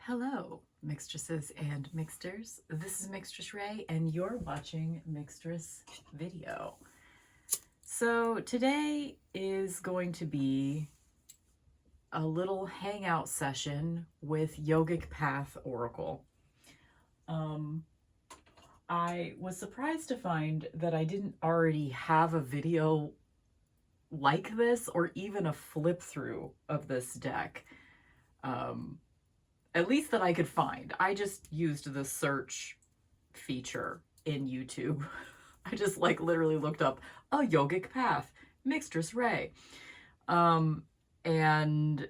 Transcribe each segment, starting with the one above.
Hello, mixtresses and mixters. This is mixtressrae, and you're watching Mixtress video. So today is going to be a little hangout session with Yogic Path Oracle. I was surprised to find that I didn't already have a video like this or even a flip through of this deck. At least that I could find. I just used the search feature in YouTube. I just literally looked up a Yogic Path, Mixtressrae. And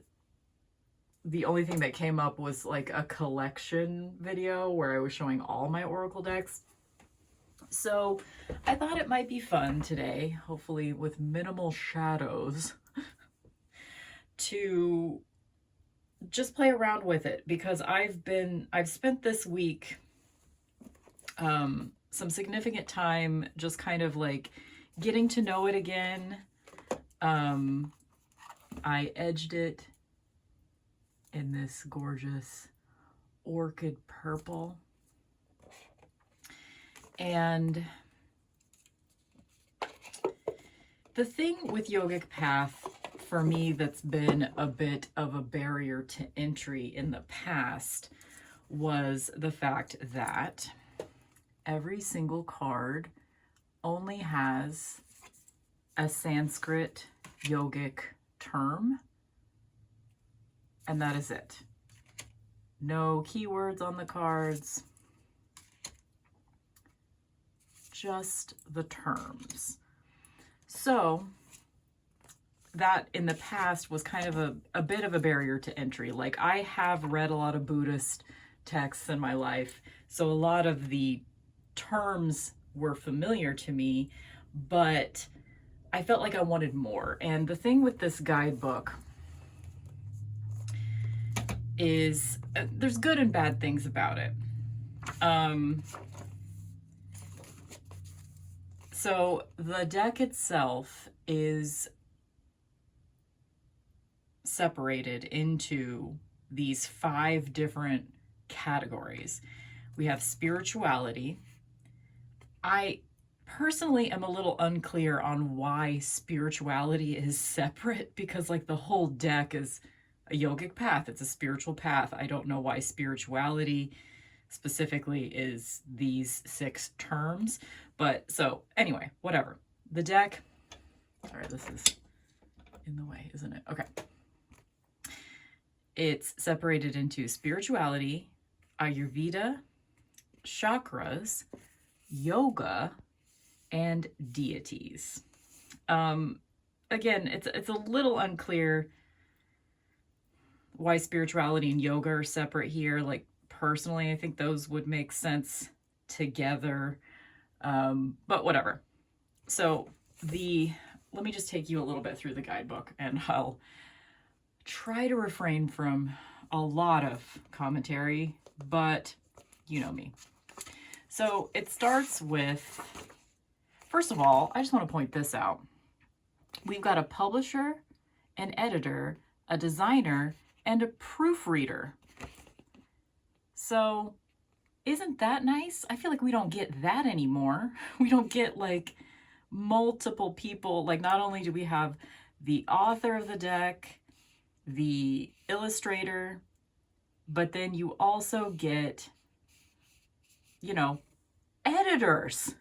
the only thing that came up was like a collection video where I was showing all my Oracle decks. So I thought it might be fun today, hopefully with minimal shadows, to just play around with it, because I've spent this week some significant time just kind of like getting to know it again. I edged it in this gorgeous orchid purple, and the thing with Yogic Path for me that's been a bit of a barrier to entry in the past was the fact that every single card only has a Sanskrit yogic term, and that is it. No keywords on the cards, just the terms. So that in the past was kind of a bit of a barrier to entry. Like, I have read a lot of Buddhist texts in my life, so a lot of the terms were familiar to me, but I felt like I wanted more. And the thing with this guidebook is there's good and bad things about it. So the deck itself is separated into these 5 different categories. We have spirituality. I personally am a little unclear on why spirituality is separate, because like the whole deck is a yogic path. It's a spiritual path. I don't know why spirituality specifically is these 6 terms, but so anyway, whatever. The deck, sorry, this is in the way, isn't it? Okay. It's separated into spirituality, Ayurveda, chakras, yoga, and deities. Again, it's a little unclear why spirituality and yoga are separate here. Like, personally, I think those would make sense together, but whatever. So let me just take you a little bit through the guidebook, and I'll try to refrain from a lot of commentary, but you know me. So it starts with, first of all, I just want to point this out. We've got a publisher, an editor, a designer, and a proofreader. So isn't that nice? I feel like we don't get that anymore. We don't get like multiple people. Like, not only do we have the author of the deck, the illustrator, but then you also get, editors,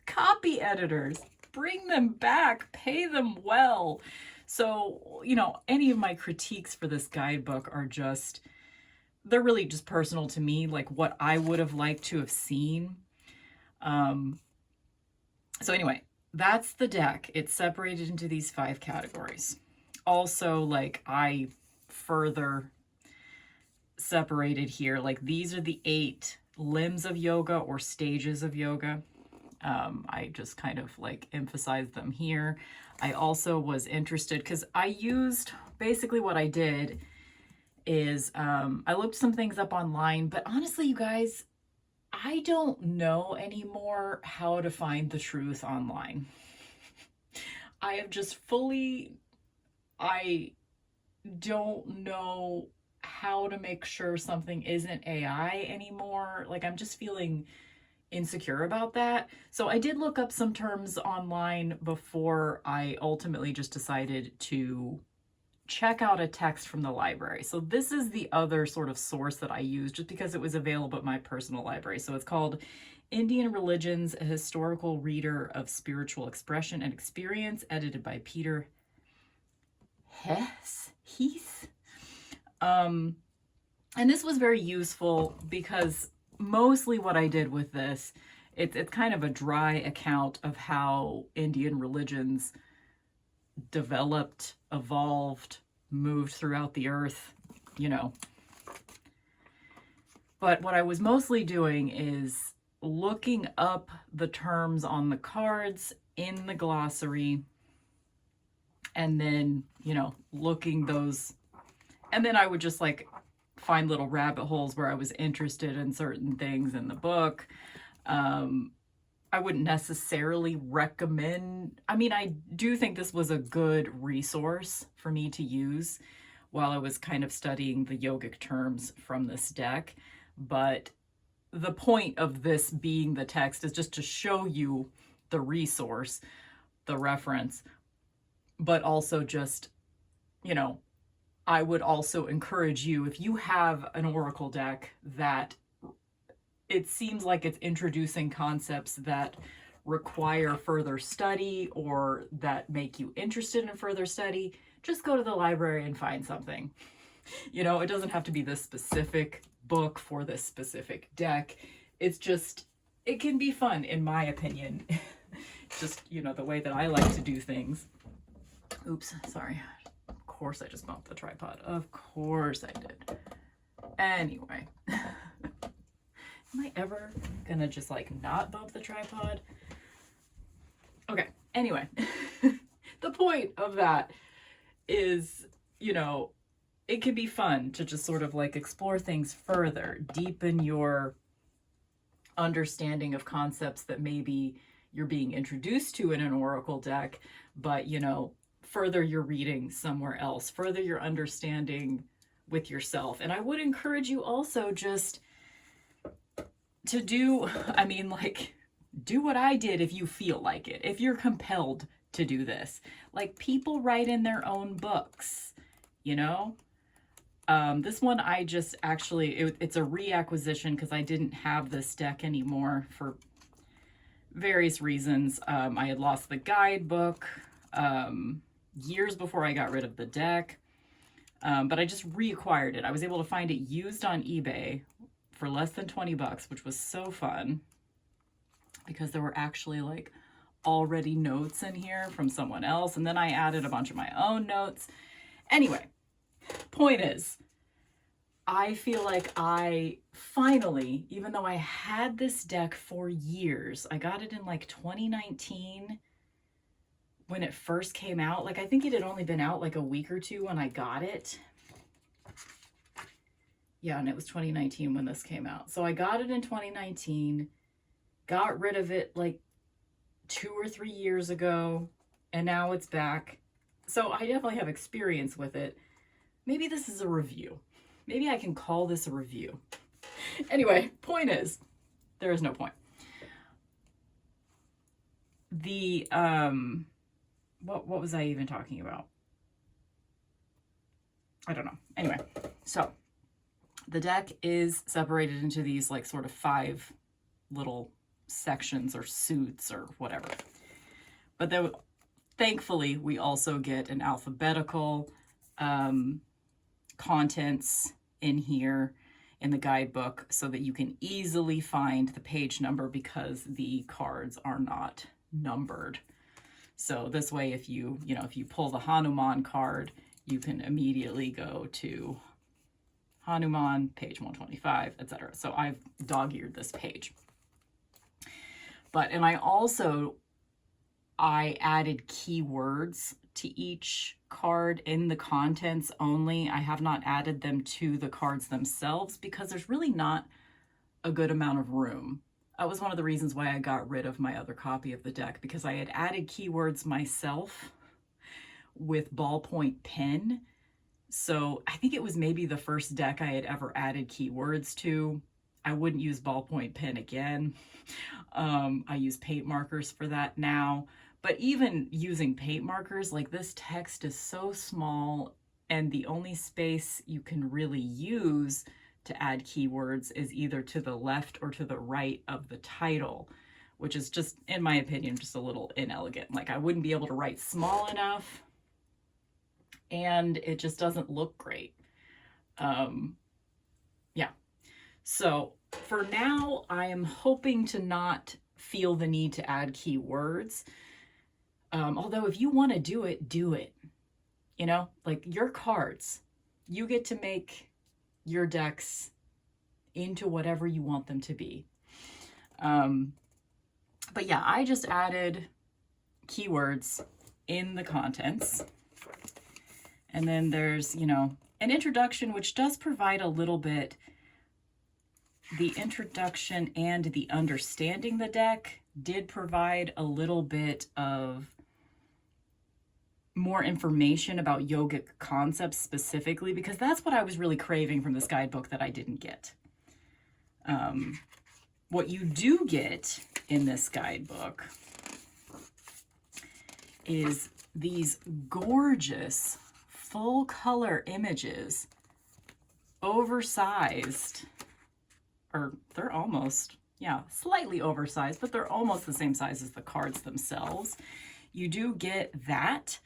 copy editors. Bring them back, pay them well. So, any of my critiques for this guidebook are just, they're really just personal to me, like what I would have liked to have seen. So anyway, that's the deck. It's separated into these 5 categories. Also, like, I further separated here, like, these are the 8 limbs of yoga or stages of yoga. I just kind of like emphasized them here. I also was interested because I used, basically what I did is I looked some things up online, but honestly, you guys, I don't know anymore how to find the truth online. I have just fully, I don't know how to make sure something isn't AI anymore. Like, I'm just feeling insecure about that. So I did look up some terms online before I ultimately just decided to check out a text from the library. So this is the other sort of source that I use just because it was available at my personal library. So it's called Indian Religions, a Historical Reader of Spiritual Expression and Experience, edited by Peter Heath. And this was very useful because mostly what I did with this, it's kind of a dry account of how Indian religions developed, evolved, moved throughout the earth, you know. But what I was mostly doing is looking up the terms on the cards in the glossary and then, you know, looking those, and then I would just like find little rabbit holes where I was interested in certain things in the book. I wouldn't necessarily recommend, I mean, I do think this was a good resource for me to use while I was kind of studying the yogic terms from this deck. But the point of this being the text is just to show you the resource, the reference, but also just, you know, I would also encourage you, if you have an oracle deck that it seems like it's introducing concepts that require further study or that make you interested in further study, just go to the library and find something. You know, it doesn't have to be this specific book for this specific deck. It's just, it can be fun, in my opinion. Just, you know, the way that I like to do things. Oops, sorry. Of course I just bumped the tripod. Of course I did. Anyway. Am I ever gonna just like not bump the tripod? Okay, anyway. The point of that is, you know, it can be fun to just sort of like explore things further, deepen your understanding of concepts that maybe you're being introduced to in an oracle deck, but, you know, further your reading somewhere else, further your understanding with yourself. And I would encourage you also just to do, I mean, like, do what I did if you feel like it, if you're compelled to do this. Like, people write in their own books, you know? This one I just actually, it's a reacquisition because I didn't have this deck anymore for various reasons. I had lost the guidebook years before I got rid of the deck, but I just reacquired it. I was able to find it used on eBay for less than 20 bucks, which was so fun because there were actually like already notes in here from someone else. And then I added a bunch of my own notes. Anyway, point is, I feel like I finally, even though I had this deck for years, I got it in like 2019 when it first came out. Like, I think it had only been out like a week or two when I got it. Yeah, and it was 2019 when this came out. So I got it in 2019, got rid of it like 2 or 3 years ago, and now it's back. So I definitely have experience with it. Maybe this is a review. Maybe I can call this a review. Anyway, point is, there is no point. The, what was I even talking about? I don't know. Anyway, so the deck is separated into these like sort of 5 little sections or suits or whatever. But then thankfully we also get an alphabetical contents in here in the guidebook so that you can easily find the page number because the cards are not numbered. So this way, if you pull the Hanuman card, you can immediately go to Hanuman, page 125, etc. So I've dog-eared this page. And I added keywords to each card in the contents only. I have not added them to the cards themselves because there's really not a good amount of room. That was one of the reasons why I got rid of my other copy of the deck, because I had added keywords myself with ballpoint pen, So I think it was maybe the first deck I had ever added keywords to. I wouldn't use ballpoint pen again. I use paint markers for that now. But even using paint markers, like this text is so small, and the only space you can really use to add keywords is either to the left or to the right of the title, which is just, in my opinion, just a little inelegant. Like I wouldn't be able to write small enough, and it just doesn't look great. Yeah. So for now, I am hoping to not feel the need to add keywords. Although if you want to do it, do it. You know, like your cards, you get to make your decks into whatever you want them to be. But yeah, I just added keywords in the contents. And then there's, you know, an introduction, which does provide a little bit. The introduction and the understanding the deck did provide a little bit of more information about yogic concepts specifically, because that's what I was really craving from this guidebook that I didn't get. What you do get in this guidebook is these gorgeous full color images, oversized, or they're almost, yeah, slightly oversized, but they're almost the same size as the cards themselves. You do get that,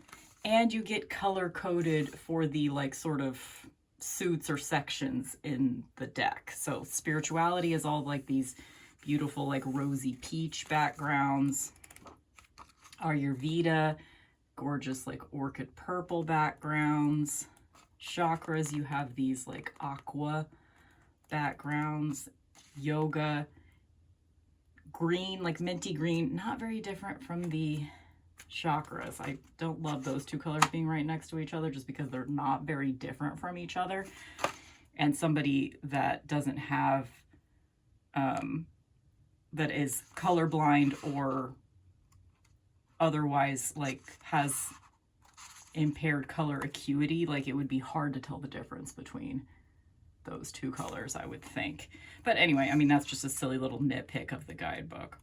and you get color coded for the like sort of suits or sections in the deck. So spirituality is all like these beautiful like rosy peach backgrounds. Ayurveda, gorgeous like orchid purple backgrounds. Chakras, you have these like aqua backgrounds. Yoga, green, like minty green, not very different from the chakras. I don't love those two colors being right next to each other just because they're not very different from each other. And somebody that doesn't have, that is colorblind or otherwise like has impaired color acuity, like it would be hard to tell the difference between those two colors, I would think. But anyway, I mean, that's just a silly little nitpick of the guidebook.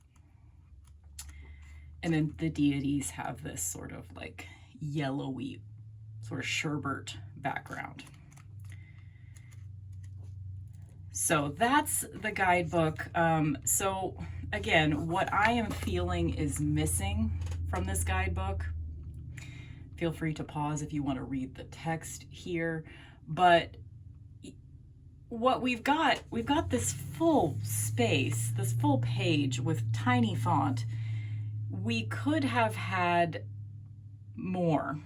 And then the deities have this sort of like yellowy, sort of sherbet background. So that's the guidebook. So again, what I am feeling is missing from this guidebook. Feel free to pause if you want to read the text here. But what we've got this full space, this full page with tiny font. We could have had more.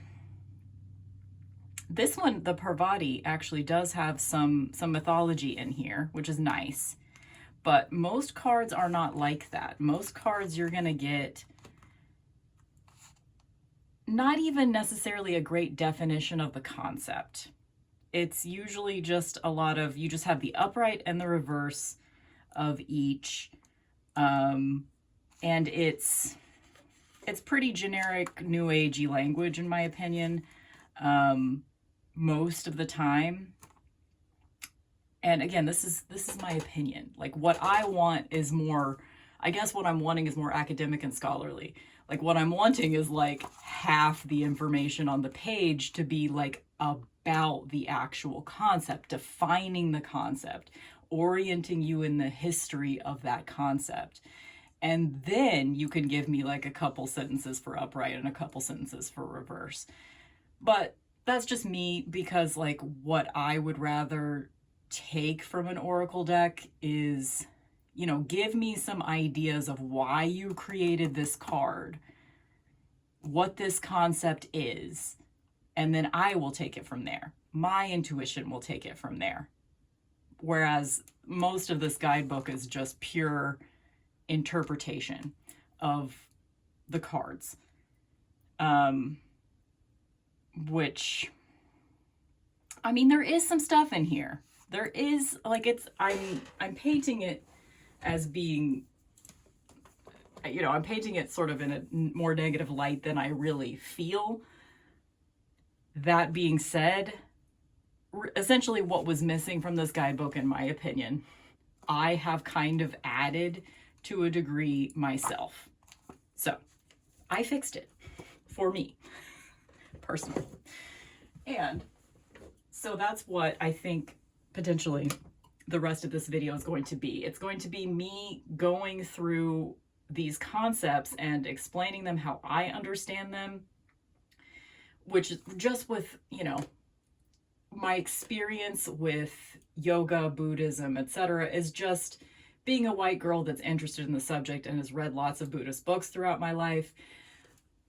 This one, the Parvati, actually does have some mythology in here, which is nice. But most cards are not like that. Most cards you're going to get not even necessarily a great definition of the concept. It's usually just a lot of, you just have the upright and the reverse of each. And it's pretty generic new agey language in my opinion, most of the time. And again, this is my opinion. Like what I want is more, I guess what I'm wanting is more academic and scholarly. Like what I'm wanting is like half the information on the page to be like about the actual concept, defining the concept, orienting you in the history of that concept. And then you can give me like a couple sentences for upright and a couple sentences for reverse. But that's just me, because like what I would rather take from an oracle deck is, you know, give me some ideas of why you created this card, what this concept is, and then I will take it from there. My intuition will take it from there. Whereas most of this guidebook is just pure interpretation of the cards, which, I mean, there is some stuff in here. There is, like, it's, I'm painting it as being, you know, I'm painting it sort of in a more negative light than I really feel. That being said, essentially what was missing from this guidebook, in my opinion, I have kind of added to a degree myself. So I fixed it for me personally. And so that's what I think potentially the rest of this video is going to be. It's going to be me going through these concepts and explaining them how I understand them, which just with, you know, my experience with yoga, Buddhism, etc., is just being a white girl that's interested in the subject and has read lots of Buddhist books throughout my life.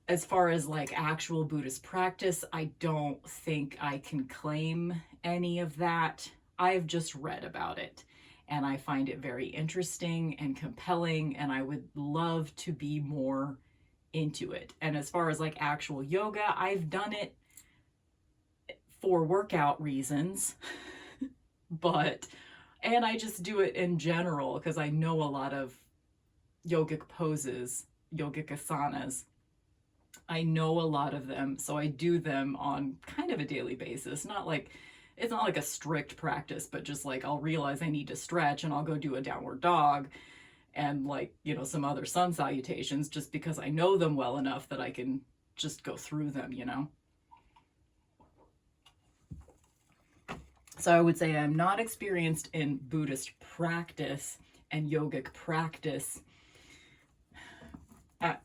As far as like actual Buddhist practice, I don't think I can claim any of that. I've just read about it and I find it very interesting and compelling, and I would love to be more into it. And as far as like actual yoga, I've done it for workout reasons, and I just do it in general because I know a lot of yogic poses, yogic asanas. I know a lot of them, so I do them on kind of a daily basis. It's not like a strict practice, but just like I'll realize I need to stretch and I'll go do a downward dog and like, you know, some other sun salutations, just because I know them well enough that I can just go through them, you know. So I would say I'm not experienced in Buddhist practice and yogic practice.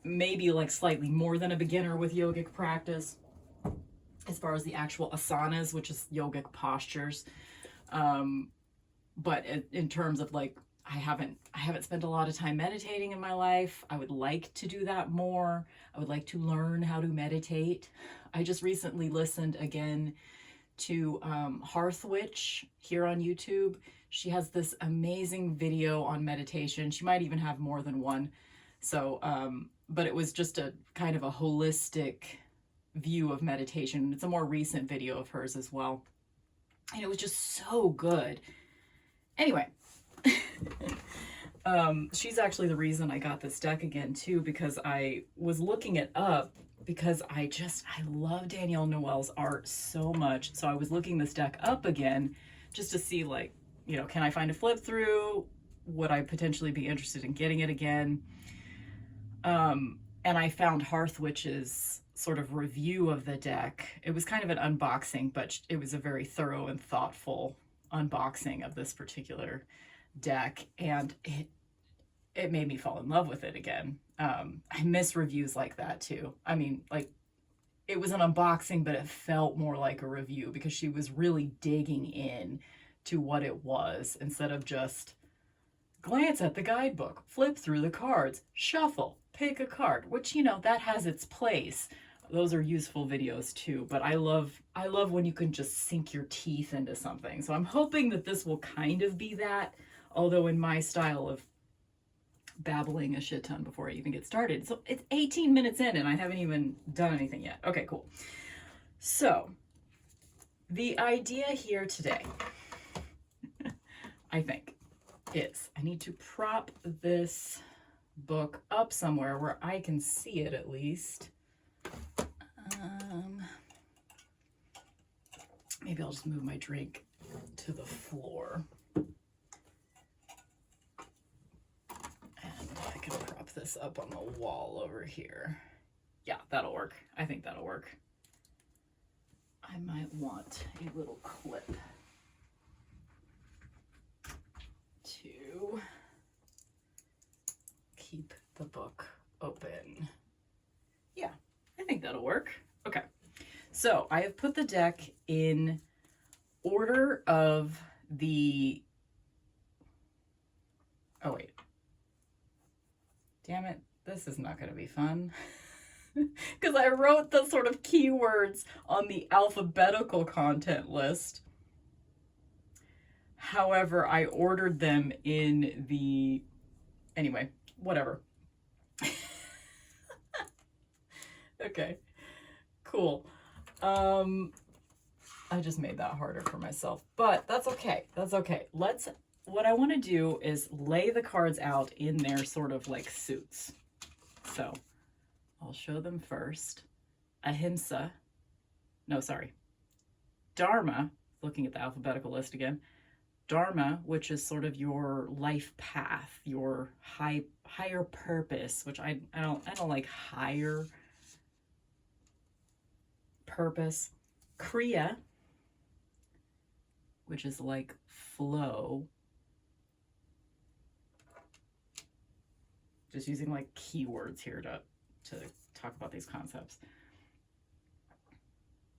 Maybe like slightly more than a beginner with yogic practice as far as the actual asanas, which is yogic postures. But in terms of like, I haven't spent a lot of time meditating in my life. I would like to do that more. I would like to learn how to meditate. I just recently listened again to Hearth Witch here on YouTube. She has this amazing video on meditation. She might even have more than one. So, but it was just a kind of a holistic view of meditation. It's a more recent video of hers as well. And it was just so good. Anyway, she's actually the reason I got this deck again too, because I was looking it up because I love Danielle Noel's art so much. So I was looking this deck up again just to see, like, you know, can I find a flip through? Would I potentially be interested in getting it again? And I found Hearth Witch's sort of review of the deck. It was kind of an unboxing, but it was a very thorough and thoughtful unboxing of this particular deck, and it made me fall in love with it again. I miss reviews like that too. I mean, like, it was an unboxing, but it felt more like a review because she was really digging in to what it was instead of just glance at the guidebook, flip through the cards, shuffle, pick a card, which, you know, that has its place. Those are useful videos too, but I love when you can just sink your teeth into something. So I'm hoping that this will kind of be that, although in my style of babbling a shit ton before I even get started. So it's 18 minutes in and I haven't even done anything yet. Okay, cool. So the idea here today, I think, is I need to prop this book up somewhere where I can see it at least. Maybe I'll just move my drink to the floor. And I can prop this up on the wall over here. Yeah, that'll work. I think that'll work. I might want a little clip to keep the book open. Yeah, I think that'll work. Okay, so I have put the deck in order of the, oh wait, damn it, this is not going to be fun. Because I wrote the sort of keywords on the alphabetical content list. However, I ordered them in the, anyway, whatever. Okay, cool. I just made that harder for myself, but that's okay. That's okay. What I want to do is lay the cards out in their sort of like suits. So I'll show them first. Ahimsa. No, sorry. Dharma, looking at the alphabetical list again. Dharma, which is sort of your life path, your higher purpose, which I don't like higher purpose. Kriya, which is like flow. Just using like keywords here to talk about these concepts.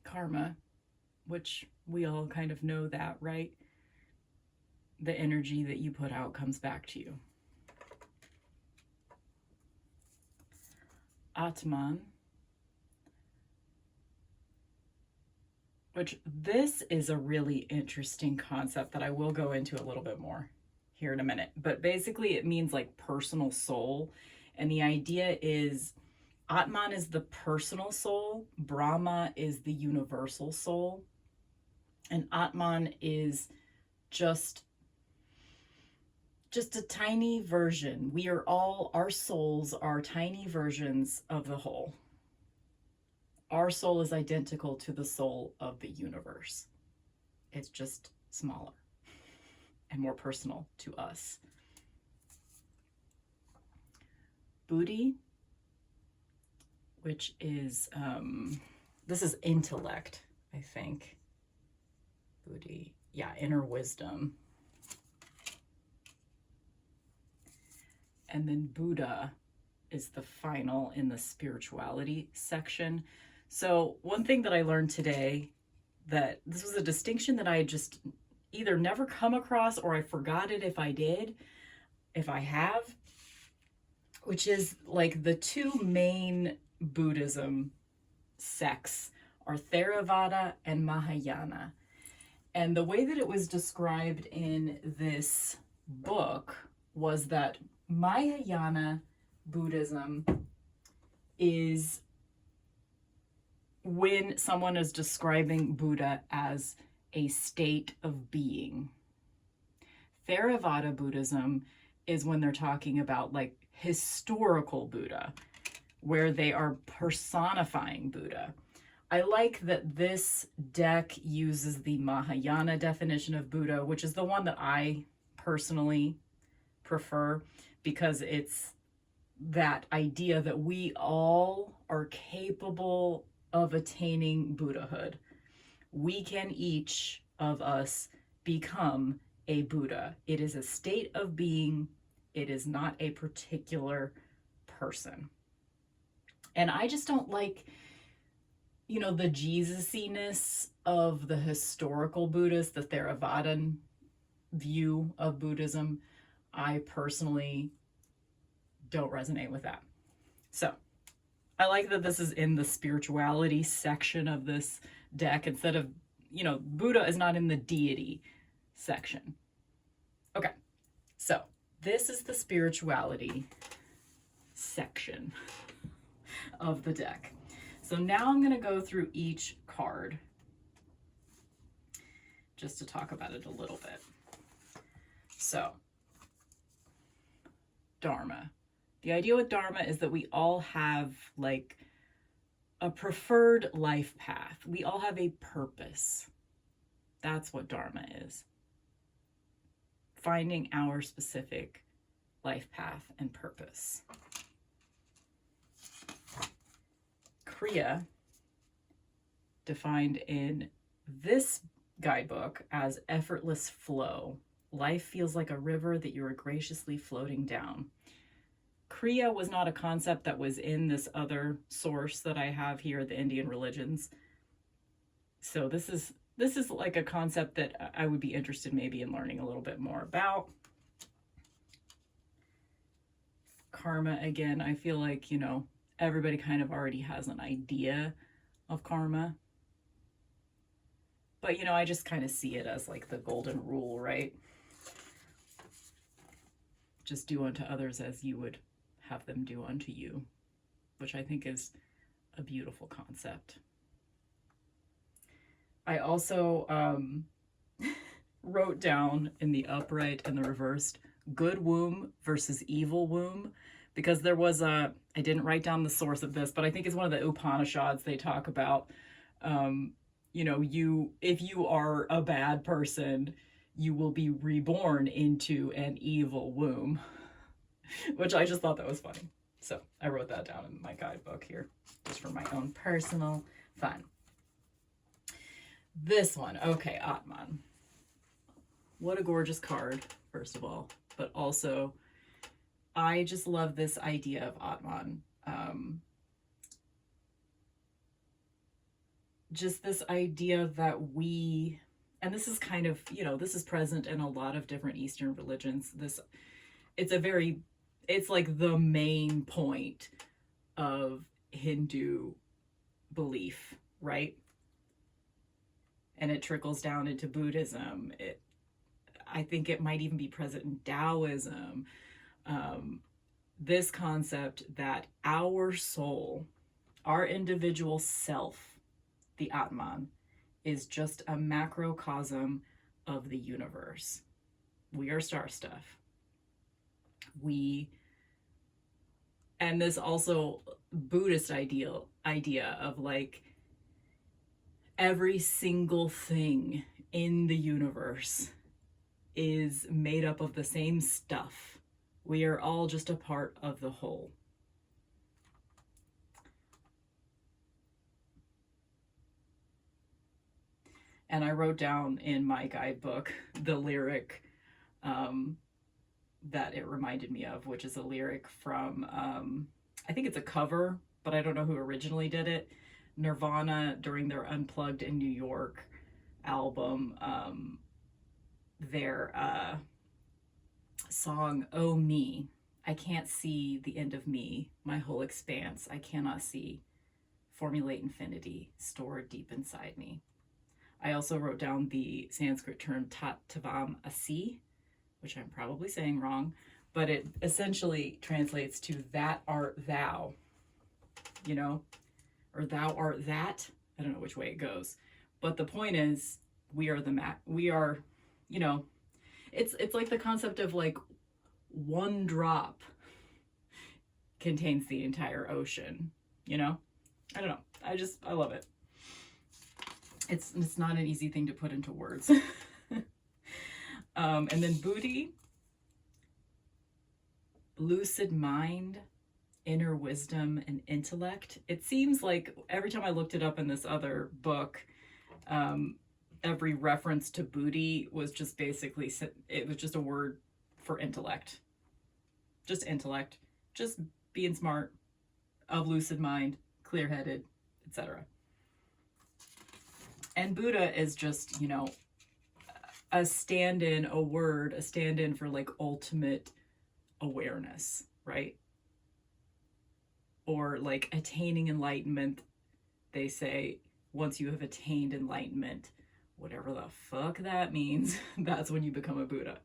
Karma, which we all kind of know that, right? The energy that you put out comes back to you. Atman, which this is a really interesting concept that I will go into a little bit more here in a minute. But basically it means like personal soul. And the idea is Atman is the personal soul, Brahma is the universal soul, and Atman is just a tiny version. We are all, our souls are tiny versions of the whole. Our soul is identical to the soul of the universe. It's just smaller and more personal to us. Buddhi, which is, this is intellect, I think. Buddhi, yeah, inner wisdom. And then Buddha is the final in the spirituality section. So one thing that I learned today, that this was a distinction that I had just either never come across or I forgot it if I did, if I have, which is like the two main Buddhism sects are Theravada and Mahayana. And the way that it was described in this book was that Mahayana Buddhism is when someone is describing Buddha as a state of being. Theravada Buddhism is when they're talking about like historical Buddha, where they are personifying Buddha. I like that this deck uses the Mahayana definition of Buddha, which is the one that I personally prefer, because it's that idea that we all are capable of attaining Buddhahood. We can each of us become a Buddha. It is a state of being. It is not a particular person. And I just don't like, you know, the Jesus-iness of the historical Buddhists, the Theravadan view of Buddhism. I personally don't resonate with that. So I like that this is in the spirituality section of this deck instead of, you know, Buddha is not in the deity section. Okay, so this is the spirituality section of the deck. So now I'm going to go through each card just to talk about it a little bit. So, Dharma. The idea with Dharma is that we all have like a preferred life path. We all have a purpose. That's what Dharma is. Finding our specific life path and purpose. Kriya, defined in this guidebook as effortless flow. Life feels like a river that you are graciously floating down. Kriya was not a concept that was in this other source that I have here, the Indian religions. So this is like a concept that I would be interested maybe in learning a little bit more about. Karma, again, I feel like, you know, everybody kind of already has an idea of karma. But, you know, I just kind of see it as like the golden rule, right? Just do unto others as you would have them do unto you, which I think is a beautiful concept. I also wrote down in the upright and the reversed, good womb versus evil womb, because there was I didn't write down the source of this, but I think it's one of the Upanishads they talk about you know, if you are a bad person, you will be reborn into an evil womb, which I just thought that was funny. So I wrote that down in my guidebook here, just for my own personal fun. This one, okay, Atman. What a gorgeous card, first of all, but also I just love this idea of Atman. Just this idea that we, and this is kind of, you know, this is present in a lot of different Eastern religions. It's like the main point of Hindu belief, right? And it trickles down into Buddhism. I think it might even be present in Taoism. This concept that our soul, our individual self, the Atman, is just a macrocosm of the universe. We are star stuff. And this also Buddhist idea of like every single thing in the universe is made up of the same stuff. We are all just a part of the whole. And I wrote down in my guidebook the lyric that it reminded me of, which is a lyric from, I think it's a cover, but I don't know who originally did it. Nirvana, during their Unplugged in New York album, their song, Oh Me, I can't see the end of me, my whole expanse, I cannot see, formulate infinity, stored deep inside me. I also wrote down the Sanskrit term Tat Tavam Asi, which I'm probably saying wrong, but it essentially translates to that art thou, you know, or thou art that. I don't know which way it goes. But the point is, we are we are, you know, it's like the concept of like one drop contains the entire ocean, you know? I don't know. I love it. It's not an easy thing to put into words. And then Buddhi, lucid mind, inner wisdom, and intellect. It seems like every time I looked it up in this other book, every reference to Buddhi was just basically, it was just a word for intellect. Just intellect. Just being smart, of lucid mind, clear-headed, etc. And Buddha is just, you know, a stand-in, a word, a stand-in for like ultimate awareness, right? Or like attaining enlightenment. They say once you have attained enlightenment, whatever the fuck that means, that's when you become a Buddha.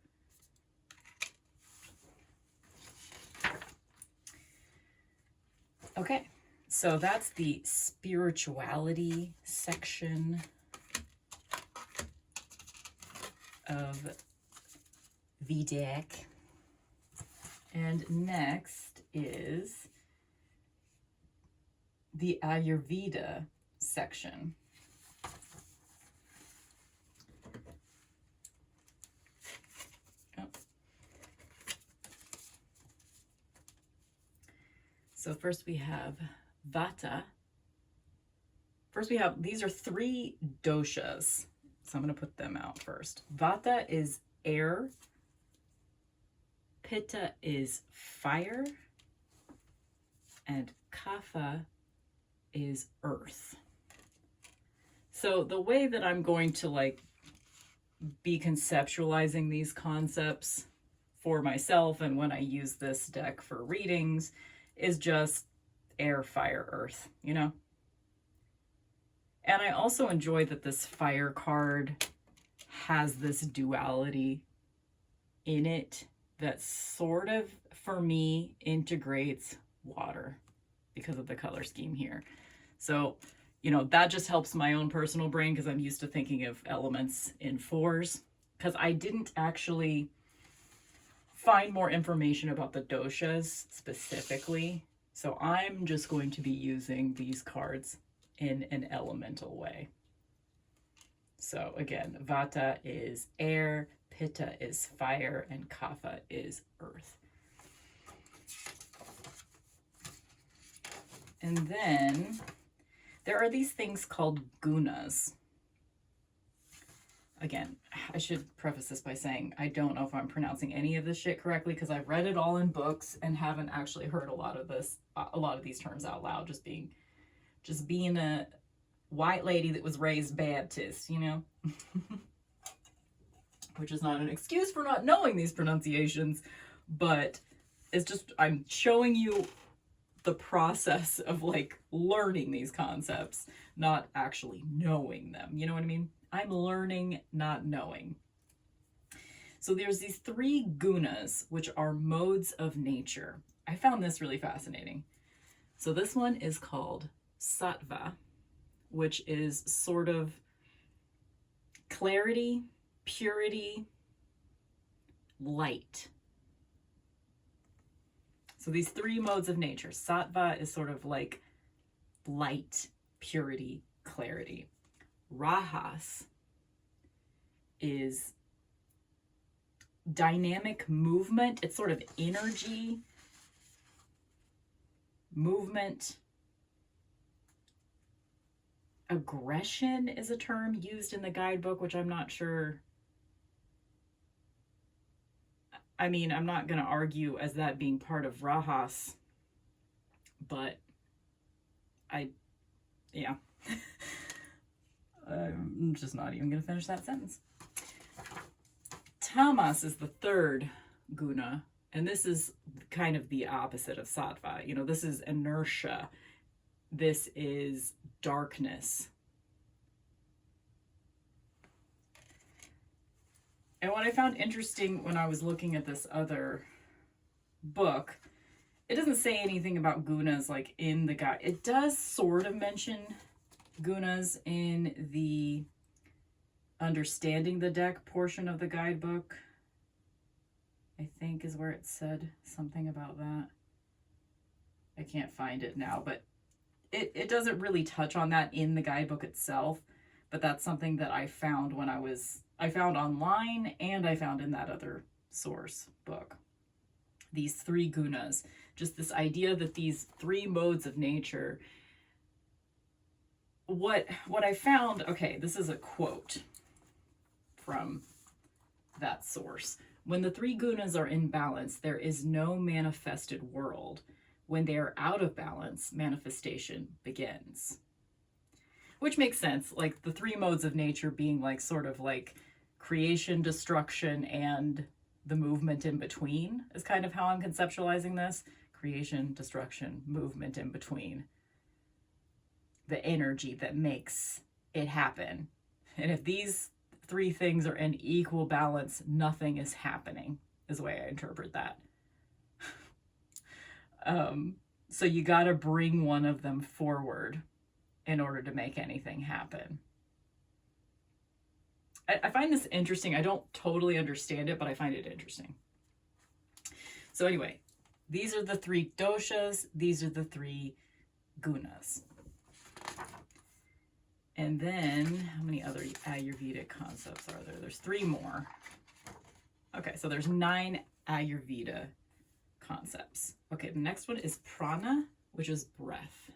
Okay, so that's the spirituality section of the deck. And next is the Ayurveda section. Oh. So first we have Vata. First we have, these are 3 doshas. So I'm going to put them out first. Vata is air. Pitta is fire. And Kapha is earth. So the way that I'm going to like be conceptualizing these concepts for myself and when I use this deck for readings is just air, fire, earth, you know? And I also enjoy that this fire card has this duality in it that sort of, for me, integrates water because of the color scheme here. So, you know, that just helps my own personal brain because I'm used to thinking of elements in 4s. Because I didn't actually find more information about the doshas specifically. So I'm just going to be using these cards in an elemental way. So again, Vata is air, Pitta is fire, and Kapha is earth. And then there are these things called gunas. Again, I should preface this by saying I don't know if I'm pronouncing any of this shit correctly because I've read it all in books and haven't actually heard a lot of these terms out loud. Just being a white lady that was raised Baptist, you know, which is not an excuse for not knowing these pronunciations, but it's just I'm showing you the process of like learning these concepts, not actually knowing them. You know what I mean? I'm learning, not knowing. So there's these 3 gunas, which are modes of nature. I found this really fascinating. So this one is called sattva, which is sort of clarity, purity, light. So these 3 modes of nature. Sattva is sort of like light, purity, clarity. Rajas is dynamic movement. It's sort of energy, movement. Aggression is a term used in the guidebook, which I'm not sure. I mean, I'm not going to argue as that being part of Rajas, but yeah. I'm just not even going to finish that sentence. Tamas is the 3rd guna, and this is kind of the opposite of sattva. You know, this is inertia. This is darkness. And what I found interesting when I was looking at this other book, it doesn't say anything about gunas like in the guide. It does sort of mention gunas in the understanding the deck portion of the guidebook. I think is where it said something about that. I can't find it now, but it doesn't really touch on that in the guidebook itself, but that's something that I found when I found online and I found in that other source book. These 3 gunas, just this idea that these 3 modes of nature. What I found, okay, this is a quote from that source. When the 3 gunas are in balance, there is no manifested world. When they are out of balance, manifestation begins. Which makes sense, like the 3 modes of nature being like sort of like creation, destruction, and the movement in between is kind of how I'm conceptualizing this. Creation, destruction, movement in between. The energy that makes it happen. And if these 3 things are in equal balance, nothing is happening, is the way I interpret that. So you got to bring one of them forward in order to make anything happen. I find this interesting. I don't totally understand it, but I find it interesting. So anyway, these are the 3 doshas. These are the 3 gunas. And then, how many other Ayurvedic concepts are there? There's 3 more. Okay, so there's 9 Ayurveda concepts. Okay, the next one is prana, which is breath.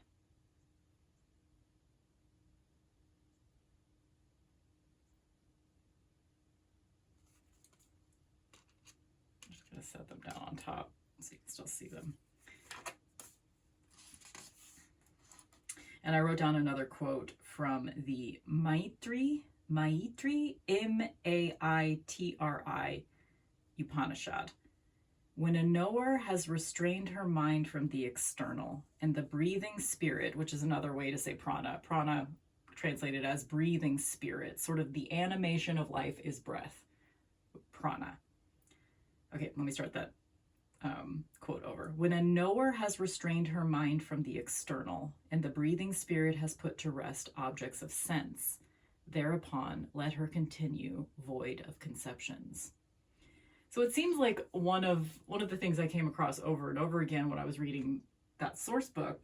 I'm just going to set them down on top so you can still see them. And I wrote down another quote from the Maitri, M-A-I-T-R-I, Upanishad. When a knower has restrained her mind from the external, and the breathing spirit, which is another way to say prana, prana translated as breathing spirit, sort of the animation of life is breath, prana. Okay, let me start that quote over. When a knower has restrained her mind from the external, and the breathing spirit has put to rest objects of sense, thereupon let her continue void of conceptions. So it seems like one of the things I came across over and over again when I was reading that source book.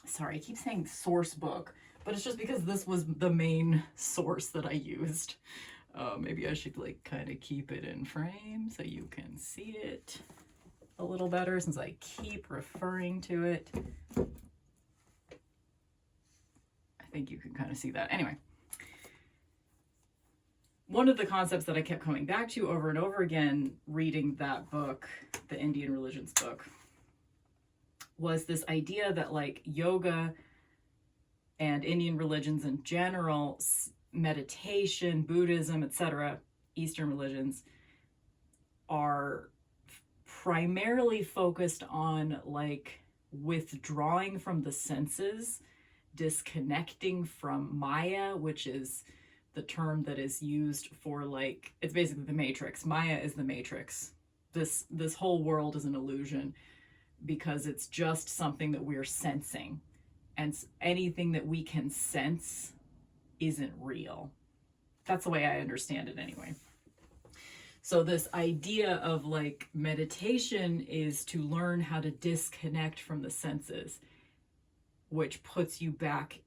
Sorry, I keep saying source book, But it's just because this was the main source that I used. Maybe I should like kind of keep it in frame so you can see it a little better since I keep referring to it. I think you can kind of see that. Anyway, one of the concepts that I kept coming back to over and over again reading that book, the Indian religions book, was this idea that like yoga and Indian religions in general, meditation, Buddhism, etc., Eastern religions, are primarily focused on like withdrawing from the senses, disconnecting from Maya, which is the term that is used for like, it's basically the Matrix. Maya is the Matrix. This whole world is an illusion because it's just something that we're sensing. And anything that we can sense isn't real. That's the way I understand it anyway. So this idea of like meditation is to learn how to disconnect from the senses, which puts you back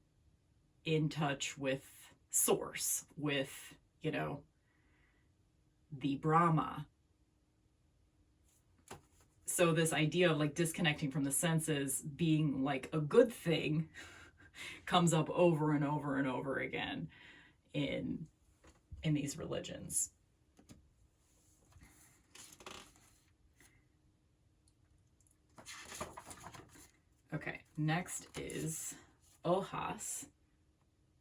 in touch with source, with, you know, the Brahma. So this idea of like disconnecting from the senses being like a good thing comes up over and over and over again in these religions. Okay, next is Ohas.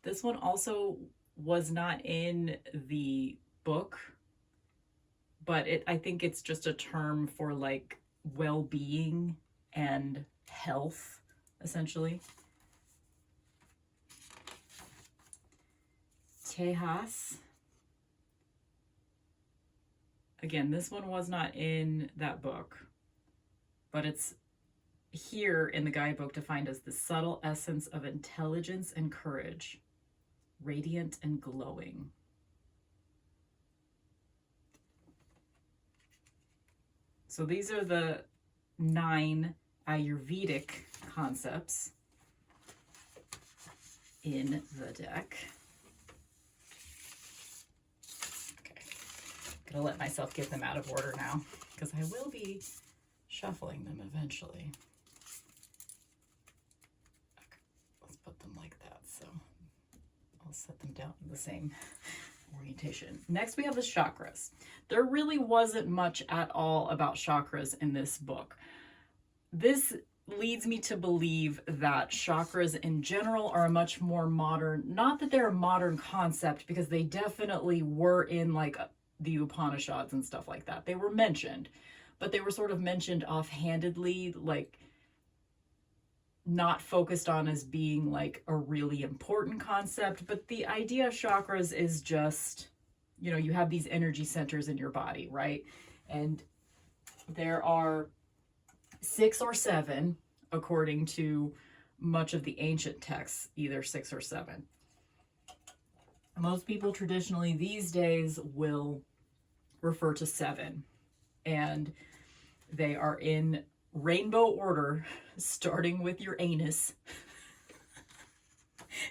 This one also was not in the book, but I think it's just a term for like well-being and health, essentially. Tejas. Again, this one was not in that book, but it's here in the guidebook defined as the subtle essence of intelligence and courage, radiant and glowing. So these are the 9 Ayurvedic concepts in the deck. Okay, I'm gonna let myself get them out of order now because I will be shuffling them eventually. Okay, let's put them like that. So I'll set them down in the same orientation. Next, we have the chakras. There really wasn't much at all about chakras in this book. This leads me to believe that chakras in general are a much more modern, not that they're a modern concept, because they definitely were in like the Upanishads and stuff like that. They were mentioned, but they were sort of mentioned offhandedly, like not focused on as being like a really important concept. But the idea of chakras is just, you know, you have these energy centers in your body, right? And there are 6 or 7, according to much of the ancient texts, either 6 or 7. Most people traditionally these days will refer to 7, and they are in rainbow order, starting with your anus.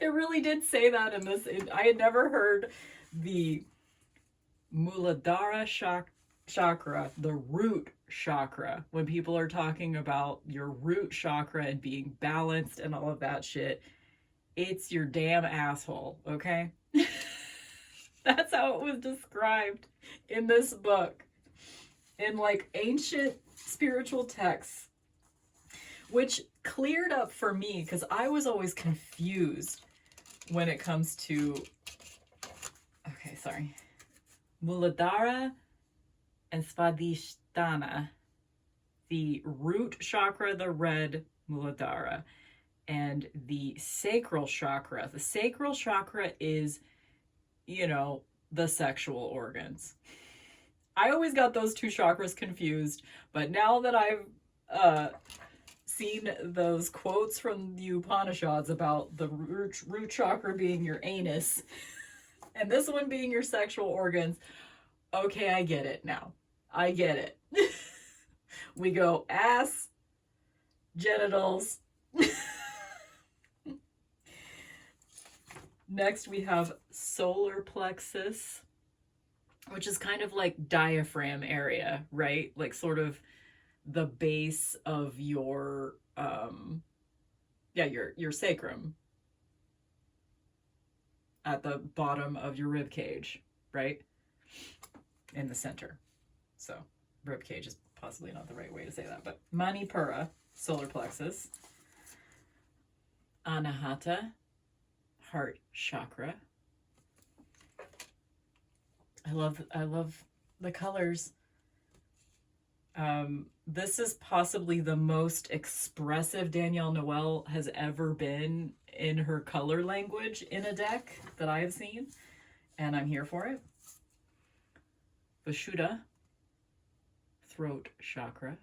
It really did say that in this. I had never heard the Muladhara chakra, the root chakra, when people are talking about your root chakra and being balanced and all of that shit. It's your damn asshole, okay? That's how it was described in this book, in like ancient spiritual texts, which cleared up for me because I was always confused when it comes to, okay, sorry, Muladhara and Svadhisthana, the root chakra, the red Muladhara, and the sacral chakra. The sacral chakra is, you know, the sexual organs. I always got those 2 chakras confused, but now that I've seen those quotes from the Upanishads about the root chakra being your anus and this one being your sexual organs, okay, I get it now. I get it. We go ass, genitals. Next we have solar plexus, which is kind of like diaphragm area, right? Like sort of the base of your your sacrum at the bottom of your rib cage, right? In the center. So rib cage is possibly not the right way to say that, but Manipura, solar plexus. Anahata, heart chakra. I love the colors. This is possibly the most expressive Danielle Noel has ever been in her color language in a deck that I have seen, and I'm here for it. Vishuddha, throat chakra.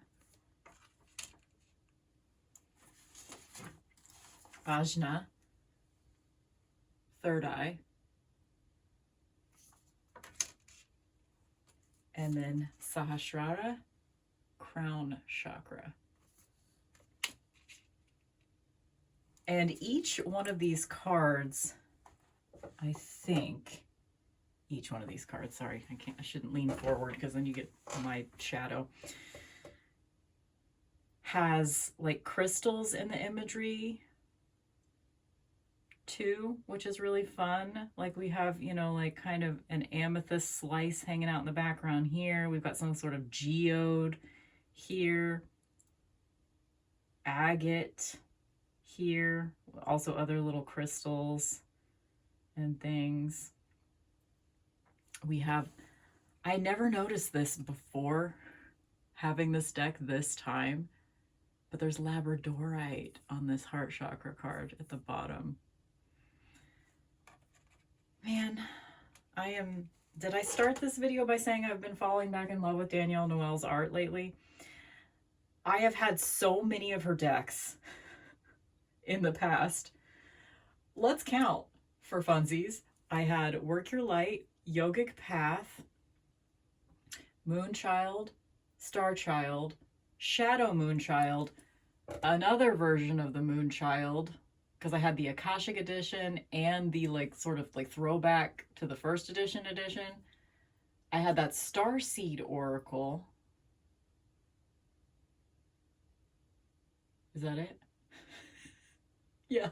Ajna, third eye. And then Sahasrara, crown chakra. And each one of these cards, I think, each one of these cards, sorry, I shouldn't lean forward because then you get my shadow, has like crystals in the imagery too, which is really fun. Like we have, you know, like kind of an amethyst slice hanging out in the background here. We've got some sort of geode here, agate here, also other little crystals and things. We have, I never noticed this before having this deck this time, but there's labradorite on this heart chakra card at the bottom. Man, did I start this video by saying I've been falling back in love with Danielle Noel's art lately? I have had so many of her decks in the past. Let's count for funsies. I had Work Your Light, Yogic Path, Moonchild, Starchild, Shadow Moonchild, another version of the Moonchild, because I had the Akashic edition and the like sort of like throwback to the first edition. I had that Starseed Oracle. Is that it? Yes,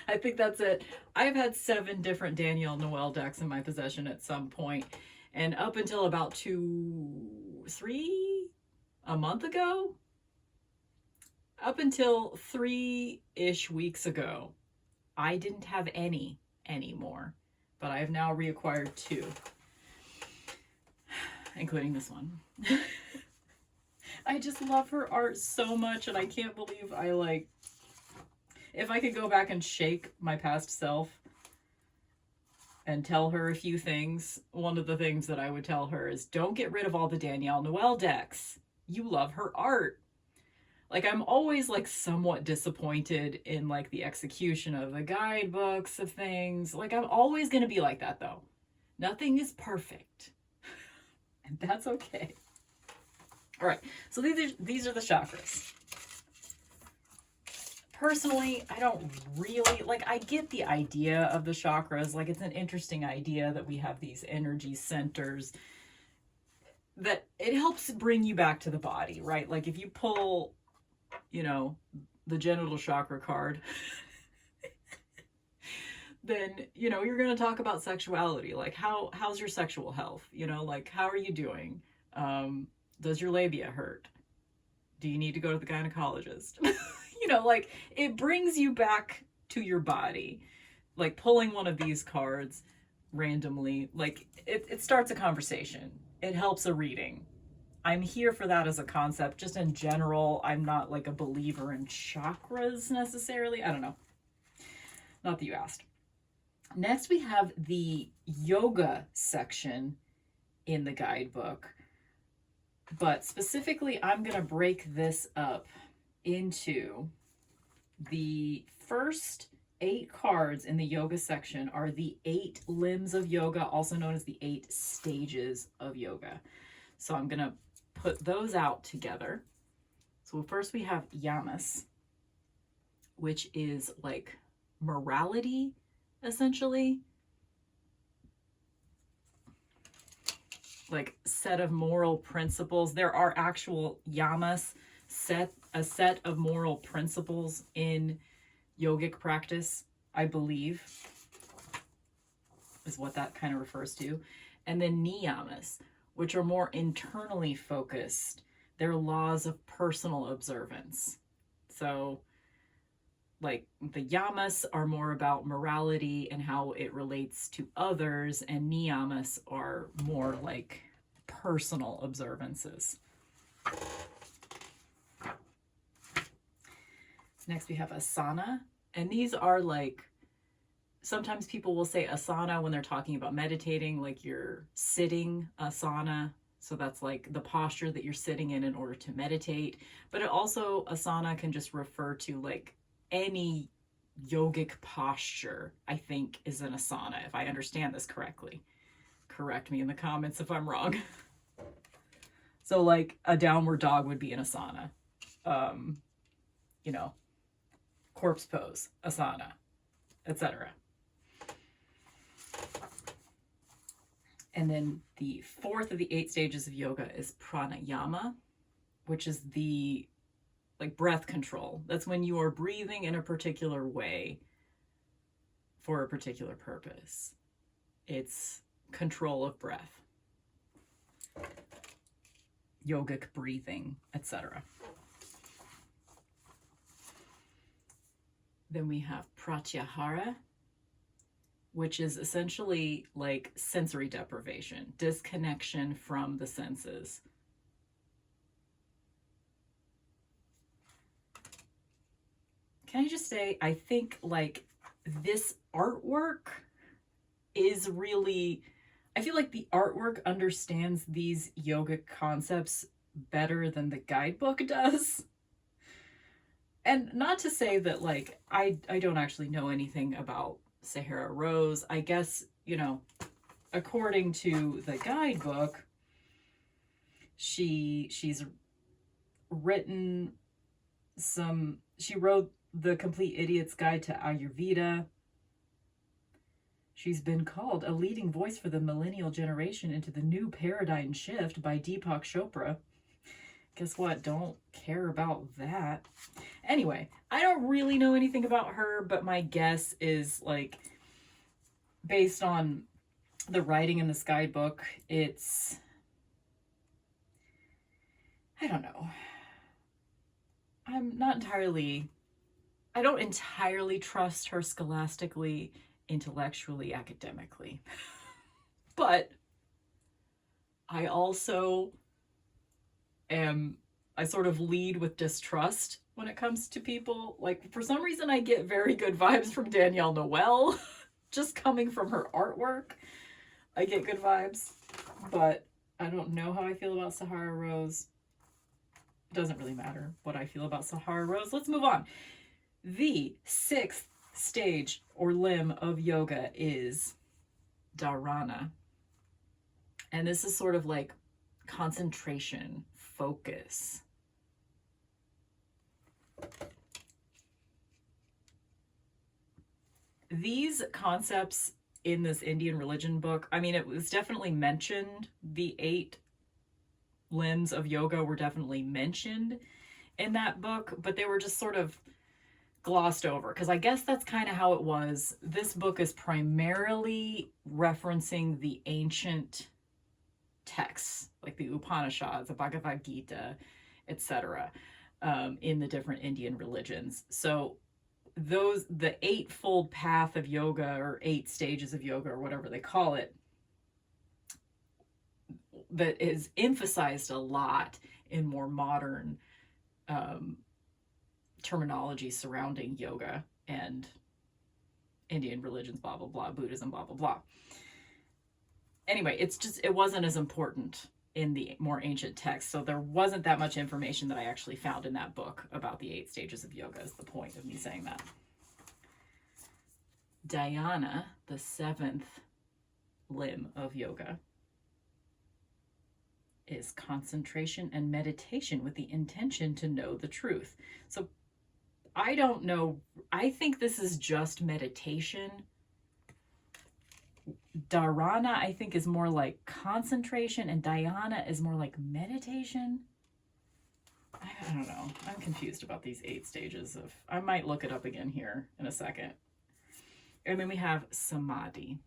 I think that's it. I've had 7 different Danielle Noel decks in my possession at some point, and up until about 3 a month ago, up until 3-ish weeks ago, I didn't have any anymore, but I have now reacquired 2, including this one. I just love her art so much, and I can't believe if I could go back and shake my past self and tell her a few things, one of the things that I would tell her is, don't get rid of all the Danielle Noel decks. You love her art. Like, I'm always like somewhat disappointed in like the execution of the guidebooks of things. Like, I'm always going to be like that though. Nothing is perfect. And that's okay. All right. So these are the chakras. Personally, I don't really, like, I get the idea of the chakras. Like, it's an interesting idea that we have these energy centers, that it helps bring you back to the body, right? Like, if you pull, you know, the genital chakra card, then, you know, you're going to talk about sexuality. Like, how's your sexual health? You know, like, how are you doing? Does your labia hurt? Do you need to go to the gynecologist? You know, like, it brings you back to your body. Like, pulling one of these cards randomly, like, it starts a conversation. It helps a reading. I'm here for that as a concept. Just in general, I'm not like a believer in chakras necessarily. I don't know. Not that you asked. Next, we have the yoga section in the guidebook. But specifically, I'm going to break this up into the first 8 cards in the yoga section are the 8 limbs of yoga, also known as the 8 stages of yoga. So I'm going to put those out together. So first we have yamas, which is like morality essentially. Like set of moral principles. There are actual yamas, a set of moral principles in yogic practice, I believe, is what that kind of refers to. And then niyamas, which are more internally focused. They're laws of personal observance. So, like, the yamas are more about morality and how it relates to others, and niyamas are more like personal observances. Next, we have asana, and these are like, sometimes people will say asana when they're talking about meditating, like you're sitting asana. So that's like the posture that you're sitting in order to meditate. But it also, asana can just refer to like any yogic posture, I think, is an asana, if I understand this correctly. Correct me in the comments if I'm wrong. So like a downward dog would be an asana. You know, corpse pose, asana, etc. And then the fourth of the 8 stages of yoga is pranayama, which is the like breath control. That's when you are breathing in a particular way for a particular purpose. It's control of breath, yogic breathing, etc. Then we have pratyahara, which is essentially like sensory deprivation, disconnection from the senses. Can I just say, I think like this artwork is really, I feel like the artwork understands these yogic concepts better than the guidebook does. And not to say that like I don't actually know anything about Sahara Rose. I guess, you know, according to the guidebook, she's written she wrote The Complete Idiot's Guide to Ayurveda. She's been called a leading voice for the millennial generation into the new paradigm shift by Deepak Chopra. Guess what? Don't care about that. Anyway, I don't really know anything about her, but my guess is like based on the writing in this guidebook, it's, I don't know. I don't entirely trust her scholastically, intellectually, academically. But I also I sort of lead with distrust when it comes to people. Like, for some reason, I get very good vibes from Danielle Noel. Just coming from her artwork, I get good vibes. But I don't know how I feel about Sahara Rose. It doesn't really matter what I feel about Sahara Rose. Let's move on. The 6th stage or limb of yoga is dharana. And this is sort of like concentration, focus. These concepts in this Indian religion book, I mean, it was definitely mentioned. The 8 limbs of yoga were definitely mentioned in that book, but they were just sort of glossed over, because I guess that's kind of how it was. This book is primarily referencing the ancient texts, like the Upanishads, the Bhagavad Gita, etc., in the different Indian religions. So the 8-fold path of yoga, or 8 stages of yoga, or whatever they call it, that is emphasized a lot in more modern terminology surrounding yoga and Indian religions, blah, blah, blah, Buddhism, blah, blah, blah. Anyway, it wasn't as important in the more ancient texts, so there wasn't that much information that I actually found in that book about the 8 stages of yoga, is the point of me saying that. Dhyana, the 7th limb of yoga, is concentration and meditation with the intention to know the truth. So I don't know. I think this is just meditation. Dharana, I think, is more like concentration, and dhyana is more like meditation. I don't know. I'm confused about these 8 stages of... I might look it up again here in a second. And then we have samadhi.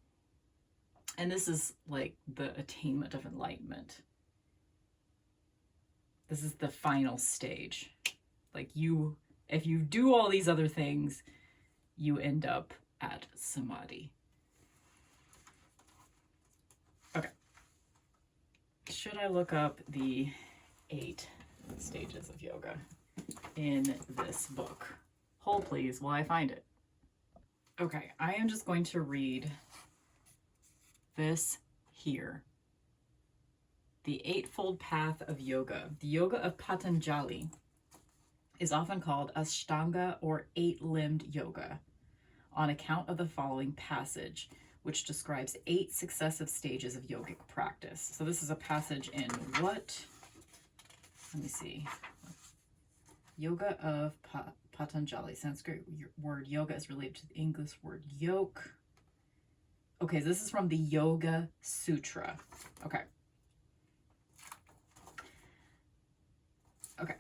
And this is like the attainment of enlightenment. This is the final stage. Like if you do all these other things, you end up at samadhi. Okay. Should I look up the 8 stages of yoga in this book? Hold please while I find it. Okay, I am just going to read this here. The Eightfold Path of Yoga. The yoga of Patanjali is often called Ashtanga or 8-limbed yoga on account of the following passage, which describes 8 successive stages of yogic practice. So this is a passage in what? Let me see. Yoga of Patanjali. Sanskrit word yoga is related to the English word yoke. Okay, this is from the Yoga Sutra. Okay. Okay,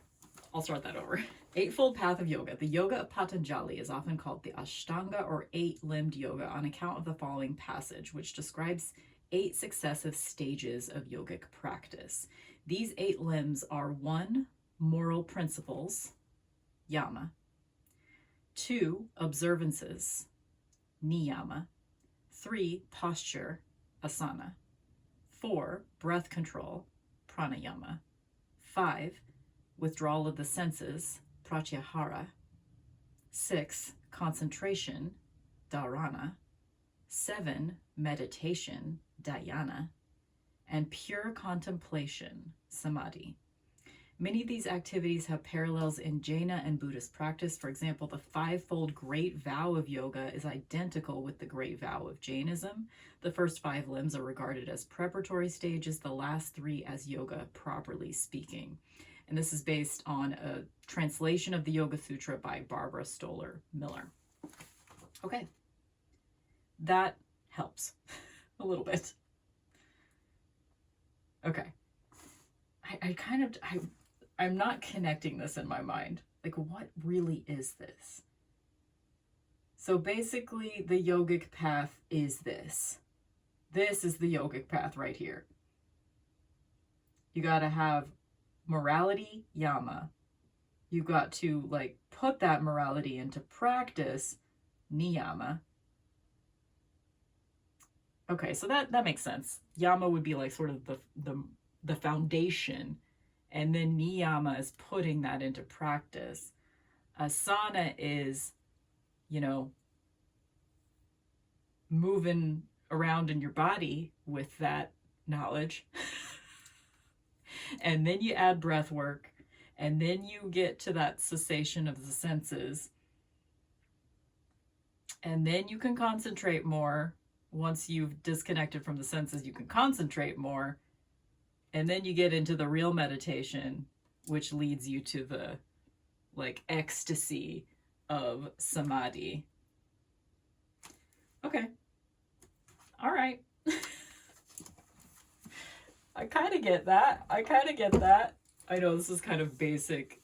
I'll start that over. Eightfold Path of Yoga. The yoga of Patanjali is often called the Ashtanga or 8-limbed yoga on account of the following passage, which describes 8 successive stages of yogic practice. These 8 limbs are 1, moral principles, yama; 2, observances, niyama; 3, posture, asana; 4, breath control, pranayama; 5, withdrawal of the senses, pratyahara; 6, concentration, dharana; 7, meditation, dhyana; and pure contemplation, samadhi. Many of these activities have parallels in Jaina and Buddhist practice. For example, the 5-fold Great Vow of Yoga is identical with the Great Vow of Jainism. The first 5 limbs are regarded as preparatory stages, the last 3 as yoga, properly speaking. And this is based on a translation of the Yoga Sutra by Barbara Stoller Miller. Okay, that helps a little bit. Okay, I'm not connecting this in my mind. Like, what really is this? So basically, the yogic path is this. This is the yogic path right here. You got to have morality, yama. You got to, like, put that morality into practice, niyama. Okay, so that makes sense. Yama would be like sort of the foundation, and then niyama is putting that into practice. Asana is, you know, moving around in your body with that knowledge. And then you add breath work, and then you get to that cessation of the senses. And then you can concentrate more. Once you've disconnected from the senses, you can concentrate more. And then you get into the real meditation, which leads you to the, like, ecstasy of samadhi. Okay. All right. I kind of get that. I know this is kind of basic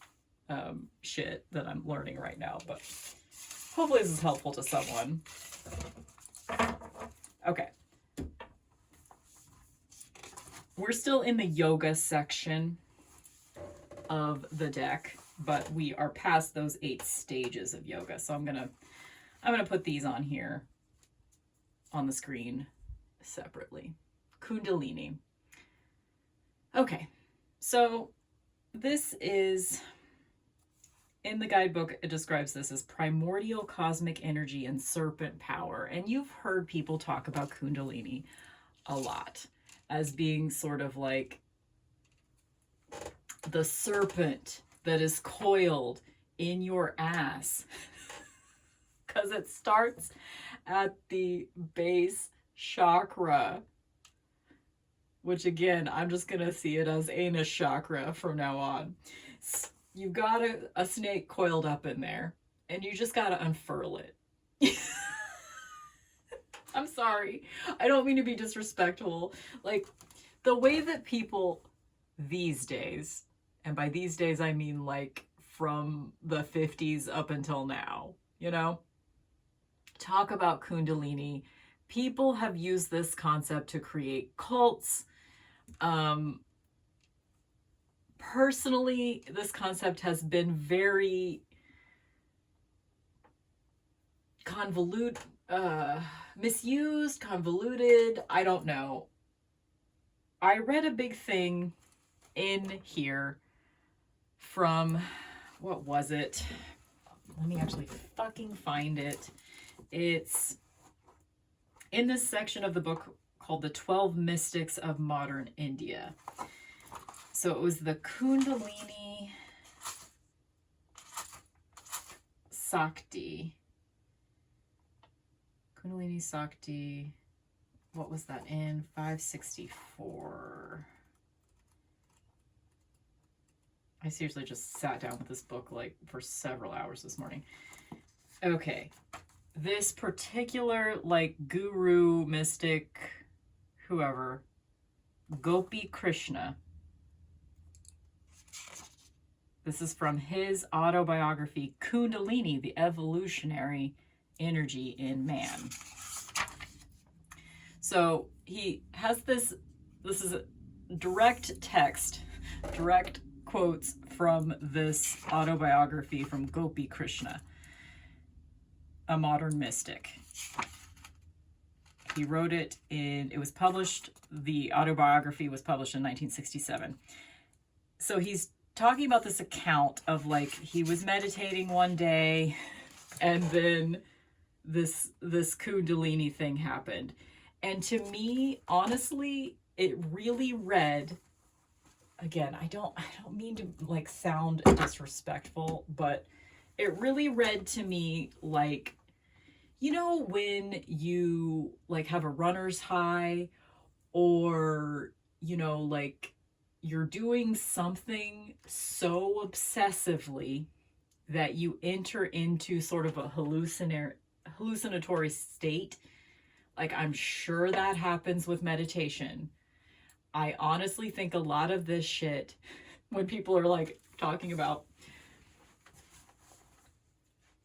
shit that I'm learning right now, but hopefully this is helpful to someone. Okay. We're still in the yoga section of the deck, but we are past those 8 stages of yoga. So I'm gonna put these on here on the screen separately. Kundalini. Okay, so this is, in the guidebook, it describes this as primordial cosmic energy and serpent power. And you've heard people talk about Kundalini a lot as being sort of like the serpent that is coiled in your ass. Because it starts at the base chakra, which again, I'm just going to see it as anus chakra from now on. You've got a snake coiled up in there, and you just got to unfurl it. I'm sorry. I don't mean to be disrespectful. Like, the way that people these days, and by these days I mean like from the 50s up until now, you know, talk about Kundalini. People have used this concept to create cults. Personally, this concept has been very misused, convoluted. I don't know. I read a big thing in here from, what was it? Let me actually fucking find it. It's in this section of the book called The 12 Mystics of Modern India. So it was the Kundalini Sakti. Kundalini Sakti. What was that in? 564. I seriously just sat down with this book like for several hours this morning. Okay. This particular like guru, mystic, whoever, Gopi Krishna. This is from his autobiography, Kundalini, the Evolutionary Energy in Man. So he has this is a direct text, direct quotes from this autobiography from Gopi Krishna, a modern mystic. He wrote it it was published, the autobiography was published in 1967. So he's talking about this account of like, he was meditating one day and then this Kundalini thing happened. And to me, honestly, it really read, again, I don't mean to like sound disrespectful, but it really read to me like, you know, when you like have a runner's high, or, you know, like you're doing something so obsessively that you enter into sort of a hallucinatory state. Like, I'm sure that happens with meditation. I honestly think a lot of this shit, when people are like talking about,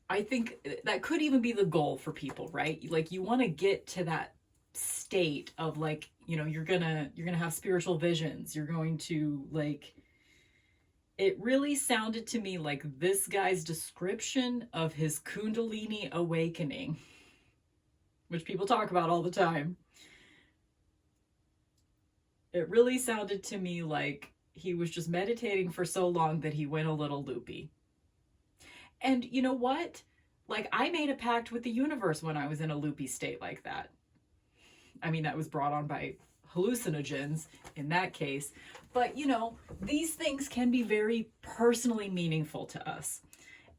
I think that could even be the goal for people, right? Like, you want to get to that state of like, you know, you're gonna have spiritual visions. You're going to like, it really sounded to me like this guy's description of his Kundalini awakening, which people talk about all the time. It really sounded to me like he was just meditating for so long that he went a little loopy. And you know what? Like, I made a pact with the universe when I was in a loopy state like that. I mean, that was brought on by hallucinogens in that case. But, you know, these things can be very personally meaningful to us.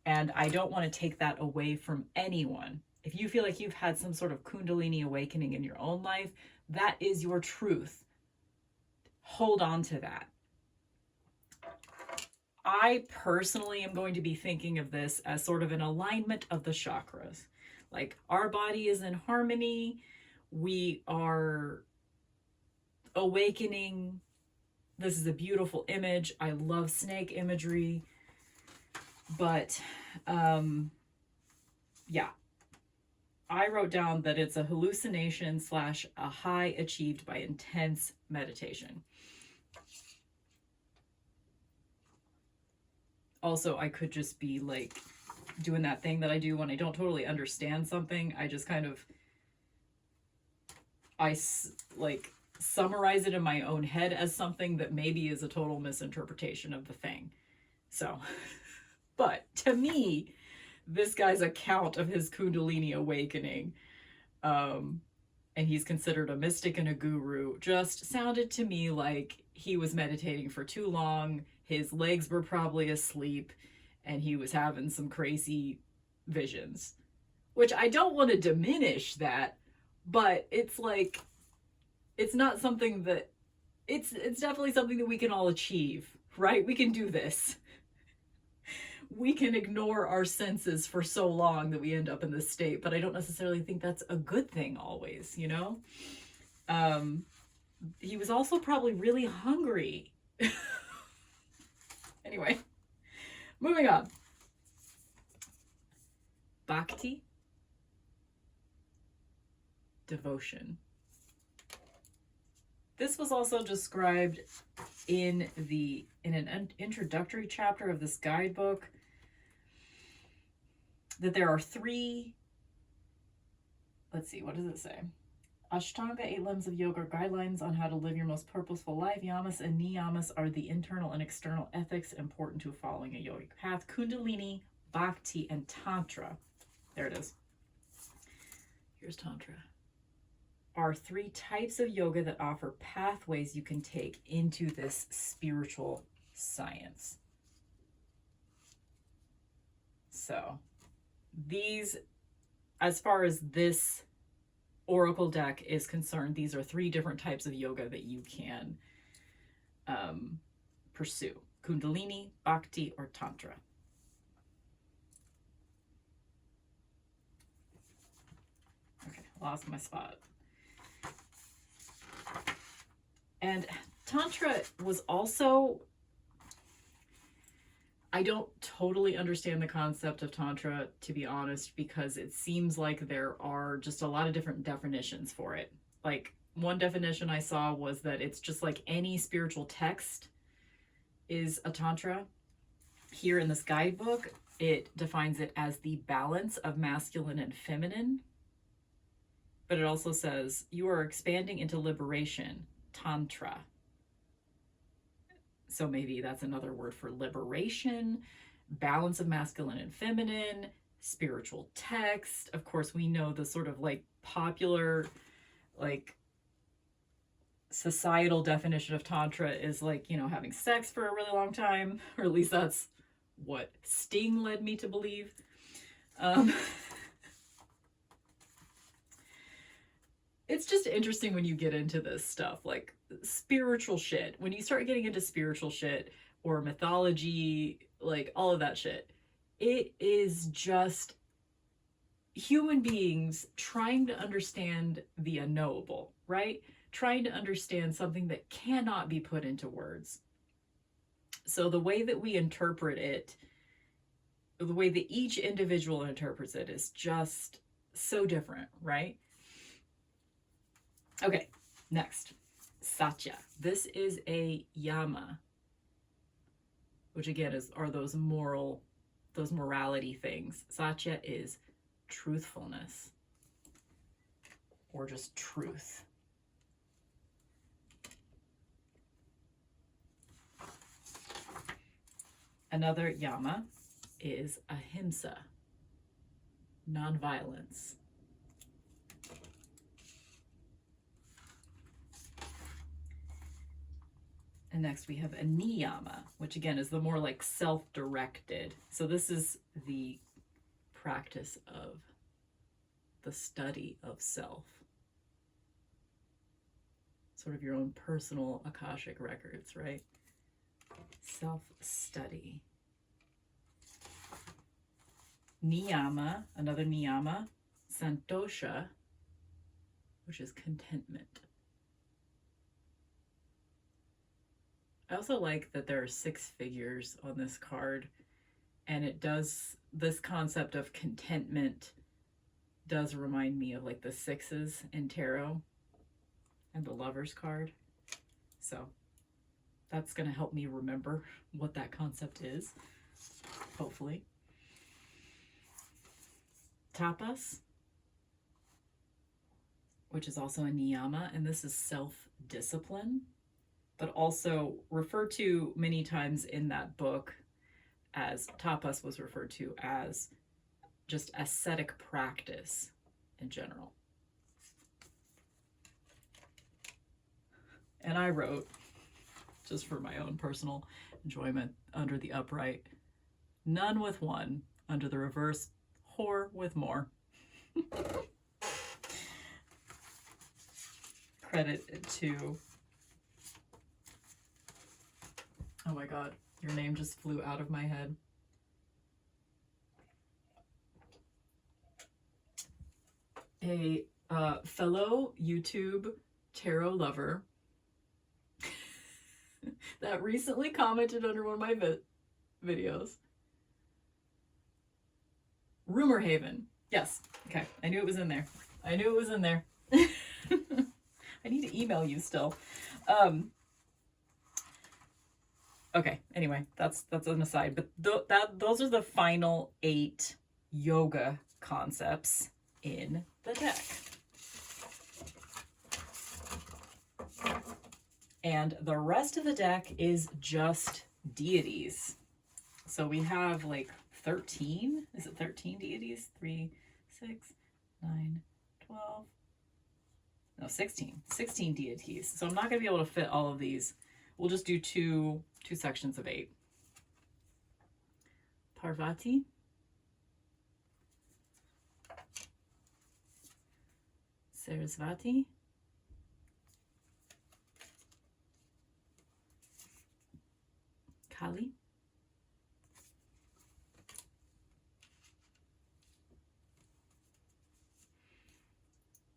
And I don't want to take that away from anyone. If you feel like you've had some sort of Kundalini awakening in your own life, that is your truth. Hold on to that. I personally am going to be thinking of this as sort of an alignment of the chakras. Like, our body is in harmony. We are awakening. This is a beautiful image. I love snake imagery. But, yeah. I wrote down that it's a hallucination / a high achieved by intense meditation. Also, I could just be like doing that thing that I do when I don't totally understand something. I just kind of, like summarize it in my own head as something that maybe is a total misinterpretation of the thing. So, but to me, this guy's account of his Kundalini awakening, and he's considered a mystic and a guru, just sounded to me like he was meditating for too long. His legs were probably asleep and he was having some crazy visions, which I don't want to diminish that, but it's like, it's not something that, it's definitely something that we can all achieve, right? We can do this. we can ignore our senses for so long that we end up in this state, but I don't necessarily think that's a good thing always, you know? He was also probably really hungry. Anyway, moving on. Bhakti, devotion. This was also described in an introductory chapter of this guidebook, that there are three, let's see, what does it say? Ashtanga, 8 limbs of yoga, guidelines on how to live your most purposeful life. Yamas and niyamas are the internal and external ethics important to following a yogic path. Kundalini, Bhakti, and Tantra. There it is. Here's Tantra. Are 3 types of yoga that offer pathways you can take into this spiritual science. So these, as far as this oracle deck is concerned, these are 3 different types of yoga that you can pursue. Kundalini, Bhakti, or Tantra. Okay, lost my spot. And Tantra was also, I don't totally understand the concept of Tantra, to be honest, because it seems like there are just a lot of different definitions for it. Like, one definition I saw was that it's just like any spiritual text is a Tantra. Here in this guidebook, it defines it as the balance of masculine and feminine. But it also says, you are expanding into liberation, Tantra. So maybe that's another word for liberation, balance of masculine and feminine, spiritual text. Of course, we know the sort of like popular, like societal definition of Tantra is like, you know, having sex for a really long time, or at least that's what Sting led me to believe. It's just interesting when you get into this stuff, like spiritual shit. When you start getting into spiritual shit or mythology, like all of that shit, it is just human beings trying to understand the unknowable, right? Trying to understand something that cannot be put into words. So the way that we interpret it, the way that each individual interprets it is just so different, right? Okay, next, Satya. This is a yama, which again are those morality things. Satya is truthfulness, or just truth. Another yama is ahimsa, nonviolence. And next we have a niyama, which again is the more like self-directed. So this is the practice of the study of self. Sort of your own personal Akashic records, right? Self-study. Niyama, another niyama, santosha, which is contentment. I also like that there are 6 figures on this card, and it does, this concept of contentment does remind me of like the 6s in tarot and the Lover's card. So that's going to help me remember what that concept is, hopefully. Tapas, which is also a niyama, and this is self-discipline, but also referred to many times in that book as, tapas was referred to as just ascetic practice in general. And I wrote, just for my own personal enjoyment, under the upright, none with one, under the reverse, whore with more. Credit to, oh my god, your name just flew out of my head. a fellow YouTube tarot lover that recently commented under one of my videos. Rumor Haven. Yes. Okay. I knew it was in there. I knew it was in there. I need to email you still. Okay. Anyway, that's an aside. But those are the final 8 yoga concepts in the deck. And the rest of the deck is just deities. So we have like 13. Is it 13 deities? 3, 6, 9, 12. No, 16. 16 deities. So I'm not going to be able to fit all of these. We'll just do two sections of 8. Parvati. Sarasvati. Kali.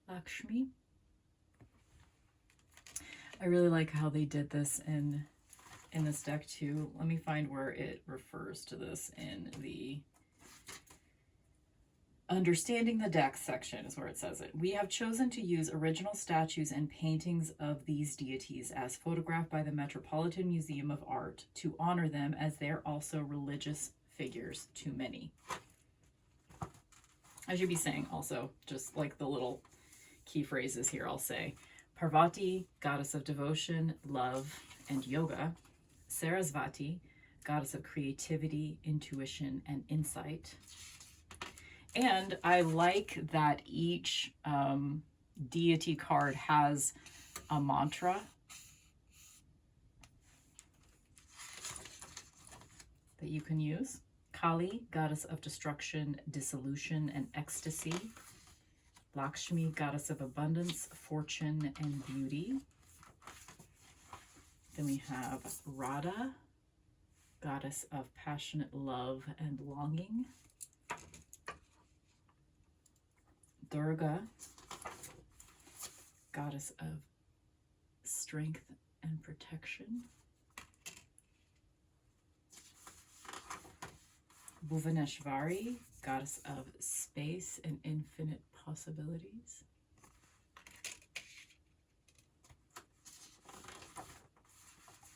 Lakshmi. I really like how they did this in this deck too. Let me find where it refers to this in the Understanding the Deck section is where it says it. We have chosen to use original statues and paintings of these deities as photographed by the Metropolitan Museum of Art to honor them as they're also religious figures to many. I should be saying also, just like the little key phrases here, I'll say Parvati, goddess of devotion, love, and yoga. Sarasvati, goddess of creativity, intuition, and insight. And I like that each deity card has a mantra that you can use. Kali, goddess of destruction, dissolution, and ecstasy. Lakshmi, goddess of abundance, fortune, and beauty. Then we have Radha, goddess of passionate love and longing. Durga, goddess of strength and protection. Bhuvaneshwari, goddess of space and infinite possibilities.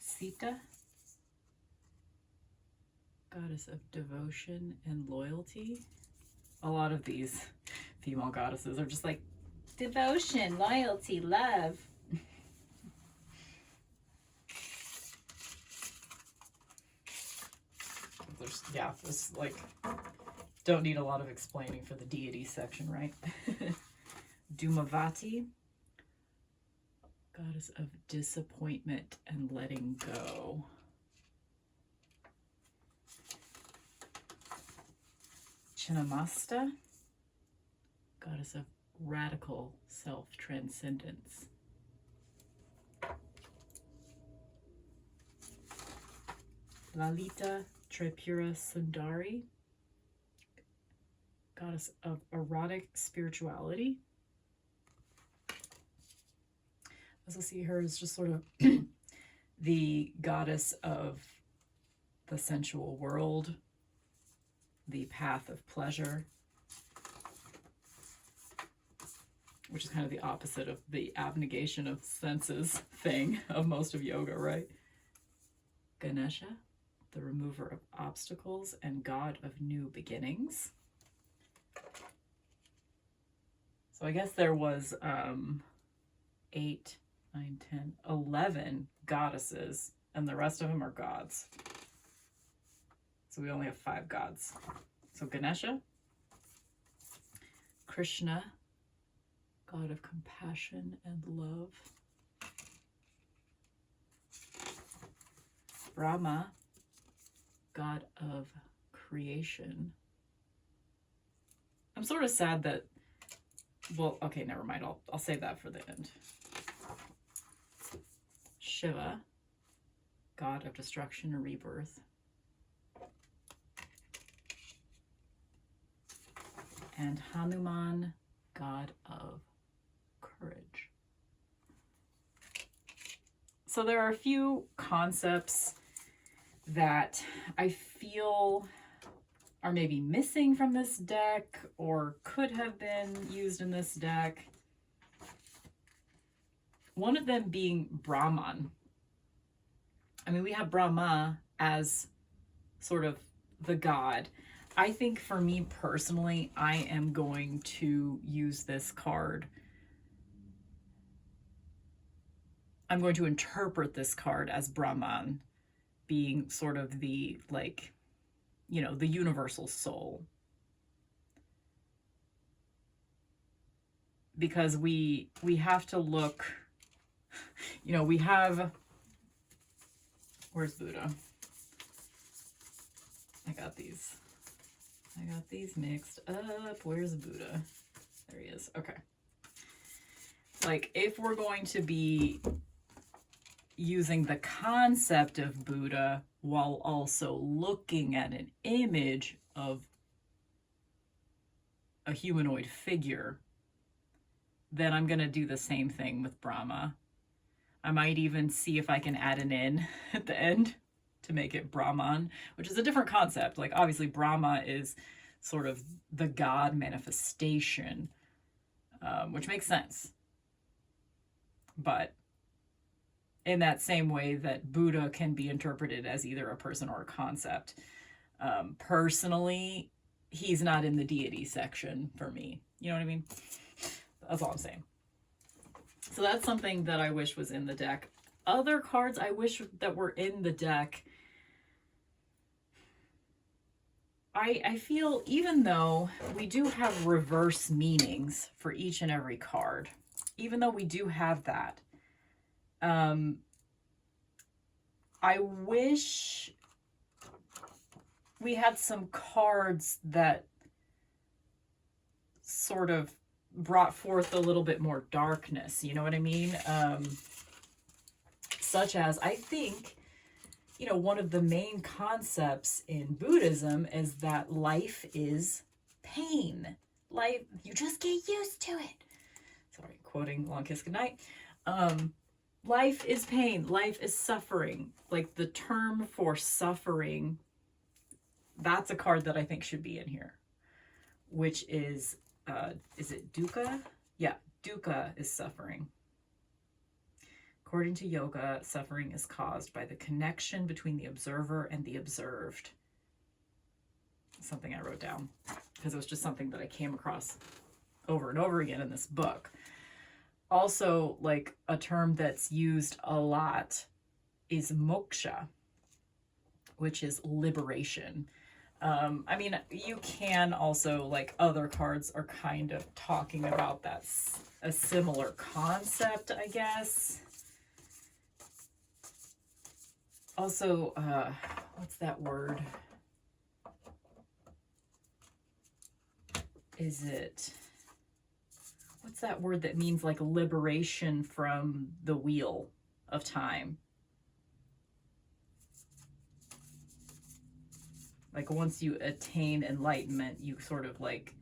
Sita, goddess of devotion and loyalty. A lot of these female goddesses are just like devotion, loyalty, love. There's like, don't need a lot of explaining for the deity section, right? Dhumavati, goddess of disappointment and letting go. Chinnamasta, goddess of radical self-transcendence. Lalita Tripura Sundari, goddess of erotic spirituality. As we'll see, her is just sort of the goddess of the sensual world, the path of pleasure, which is kind of the opposite of the abnegation of senses thing of most of yoga, right? Ganesha, the remover of obstacles and god of new beginnings. So I guess there was 8, 9, 10, 11 goddesses, and the rest of them are gods. So we only have 5 gods. So Ganesha, Krishna, god of compassion and love. Brahma, god of creation. I'm sort of sad that, well, okay, never mind. I'll save that for the end. Shiva, god of destruction and rebirth. And Hanuman, god of courage. So there are a few concepts that I feel are maybe missing from this deck or could have been used in this deck. One of them being Brahman. I mean, we have Brahma as sort of the god. I think for me personally, I am going to use this card. I'm going to interpret this card as Brahman being sort of the, like, you know, the universal soul. Because we have to look, you know, we have, where's Buddha? I got these mixed up. Where's Buddha? There he is. Okay. Like, if we're going to be using the concept of Buddha while also looking at an image of a humanoid figure, then I'm going to do the same thing with Brahma. I might even see if I can add an in at the end to make it Brahman, which is a different concept. Like, obviously Brahma is sort of the god manifestation, which makes sense. But in that same way that Buddha can be interpreted as either a person or a concept, personally, he's not in the deity section for me. You know what I mean? That's all I'm saying. So that's something that I wish was in the deck. Other cards I wish that were in the deck, I feel, even though we do have reverse meanings for each and every card, even though we do have that, I wish we had some cards that sort of brought forth a little bit more darkness, you know what I mean? Such as, I think, you know, one of the main concepts in Buddhism is that life is pain. Life, you just get used to it. Sorry, quoting Long Kiss Goodnight. Life is pain. Life is suffering. Like, the term for suffering, that's a card that I think should be in here, which is it dukkha? Yeah, dukkha is suffering. According to yoga, suffering is caused by the connection between the observer and the observed. Something I wrote down because it was just something that I came across over and over again in this book. Also, like, a term that's used a lot is moksha, which is liberation. I mean, you can also, like, other cards are kind of talking about that, a similar concept, I guess. Also, what's that word? What's that word that means, like, liberation from the wheel of time? Like, once you attain enlightenment, you sort of, like,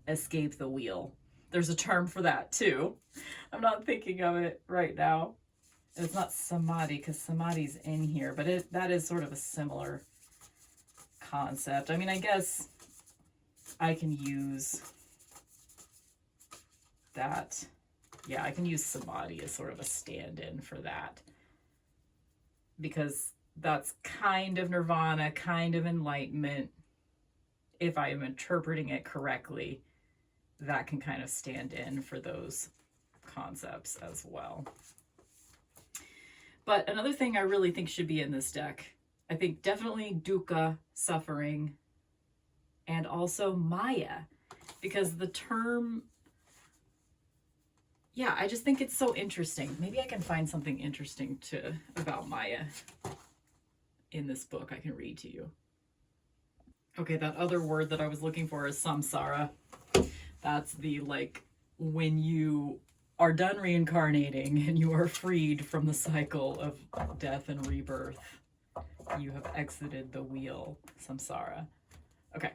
escape the wheel. There's a term for that too. I'm not thinking of it right now. It's not samadhi, because samadhi's in here, but that is sort of a similar concept. I mean, I guess I can use that. Yeah, I can use samadhi as sort of a stand-in for that, because that's kind of nirvana, kind of enlightenment. If I am interpreting it correctly, that can kind of stand in for those concepts as well. But another thing I really think should be in this deck, I think definitely dukkha, suffering, and also Maya, because the term, yeah, I just think it's so interesting. Maybe I can find something interesting about Maya in this book I can read to you. Okay, that other word that I was looking for is samsara. That's the, like, when you are done reincarnating and you are freed from the cycle of death and rebirth. You have exited the wheel, samsara. Okay.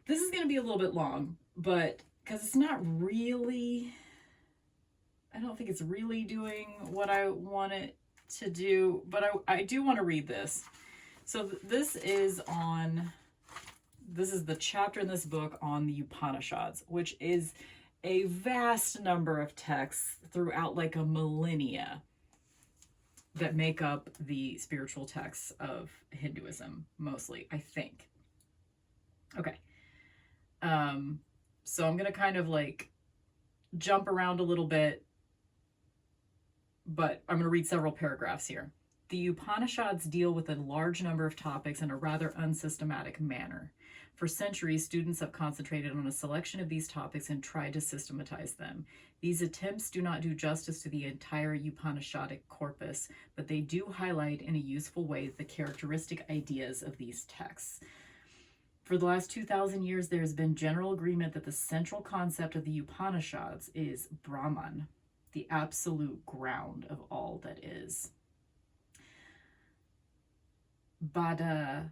This is going to be a little bit long, but because it's not really, I don't think it's really doing what I want it to do, but I do want to read this. So this is the chapter in this book on the Upanishads, which is a vast number of texts throughout like a millennia that make up the spiritual texts of Hinduism, mostly, I think. Okay. So I'm going to kind of like jump around a little bit, but I'm going to read several paragraphs here. The Upanishads deal with a large number of topics in a rather unsystematic manner. For centuries, students have concentrated on a selection of these topics and tried to systematize them. These attempts do not do justice to the entire Upanishadic corpus, but they do highlight in a useful way the characteristic ideas of these texts. For the last 2,000 years, there has been general agreement that the central concept of the Upanishads is Brahman, the absolute ground of all that is. Badarayana,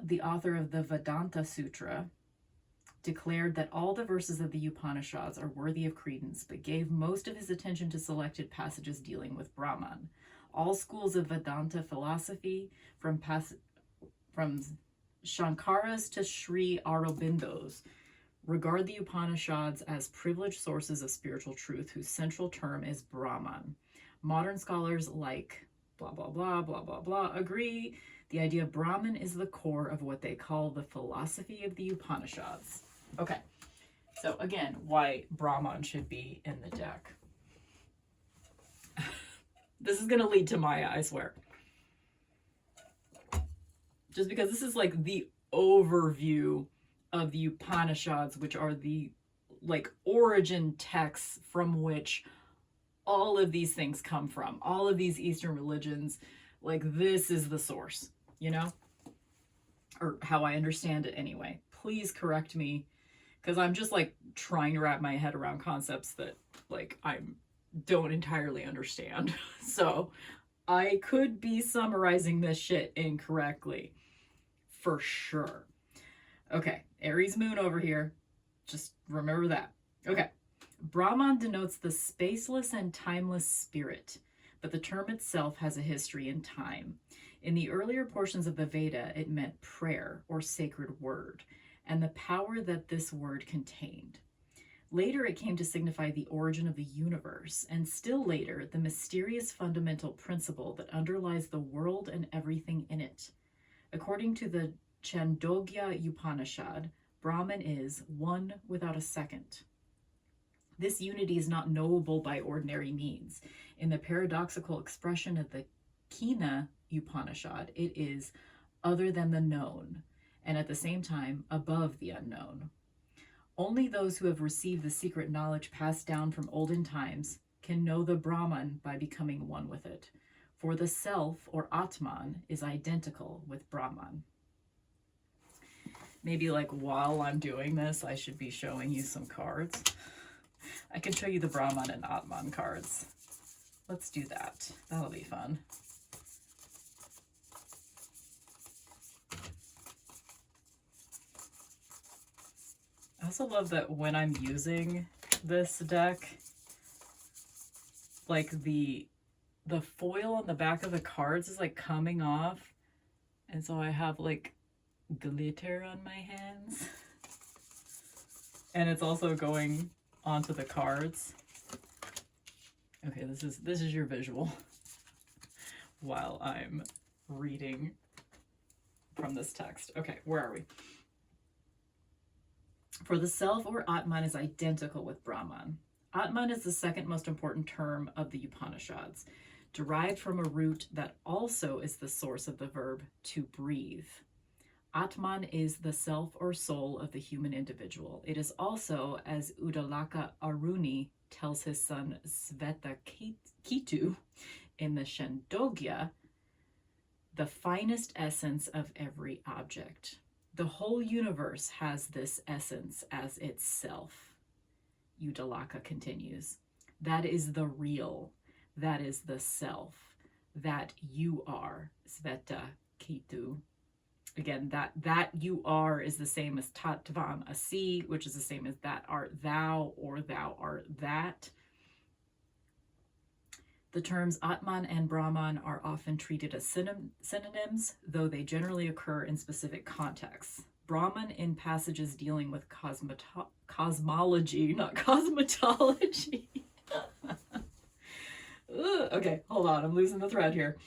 the author of the Vedanta Sutra, declared that all the verses of the Upanishads are worthy of credence, but gave most of his attention to selected passages dealing with Brahman. All schools of Vedanta philosophy, from Shankaras to Sri Aurobindos, regard the Upanishads as privileged sources of spiritual truth whose central term is Brahman. Modern scholars like blah, blah, blah, blah, blah, blah, agree the idea of Brahman is the core of what they call the philosophy of the Upanishads. Okay, so again, why Brahman should be in the deck. This is going to lead to Maya, I swear. Just because this is like the overview of the Upanishads, which are the like origin texts from which all of these things come from, all of these Eastern religions, like this is the source, you know, or how I understand it anyway. Please correct me, because I'm just like trying to wrap my head around concepts that like I don't entirely understand. So I could be summarizing this shit incorrectly for sure. Okay, Aries moon over here. Just remember that. Okay. Brahman denotes the spaceless and timeless spirit, but the term itself has a history in time. In the earlier portions of the Veda, it meant prayer or sacred word, and the power that this word contained. Later, it came to signify the origin of the universe, and still later, the mysterious fundamental principle that underlies the world and everything in it. According to the Chandogya Upanishad, Brahman is one without a second. This unity is not knowable by ordinary means. In the paradoxical expression of the Kena Upanishad, it is other than the known, and at the same time above the unknown. Only those who have received the secret knowledge passed down from olden times can know the Brahman by becoming one with it. For the self, or Atman, is identical with Brahman. Maybe like while I'm doing this, I should be showing you some cards. I can show you the Brahman and Atman cards. Let's do that. That'll be fun. I also love that when I'm using this deck, like the foil on the back of the cards is like coming off. And so I have like glitter on my hands. And it's also going onto the cards. Okay, this is your visual while I'm reading from this text. Okay, where are we? For the self, or Atman, is identical with Brahman. Atman is the second most important term of the Upanishads, derived from a root that also is the source of the verb to breathe. Atman is the self or soul of the human individual. It is also, as Udalaka Aruni tells his son Svetaketu in the Chandogya, the finest essence of every object. The whole universe has this essence as itself, Udalaka continues. That is the real, that is the self, that you are, Svetaketu. Again, that you are is the same as tatvam asi, which is the same as that art thou or thou art that. The terms Atman and Brahman are often treated as synonyms, though they generally occur in specific contexts. Brahman in passages dealing with cosmology, not cosmetology. Okay, hold on, I'm losing the thread here.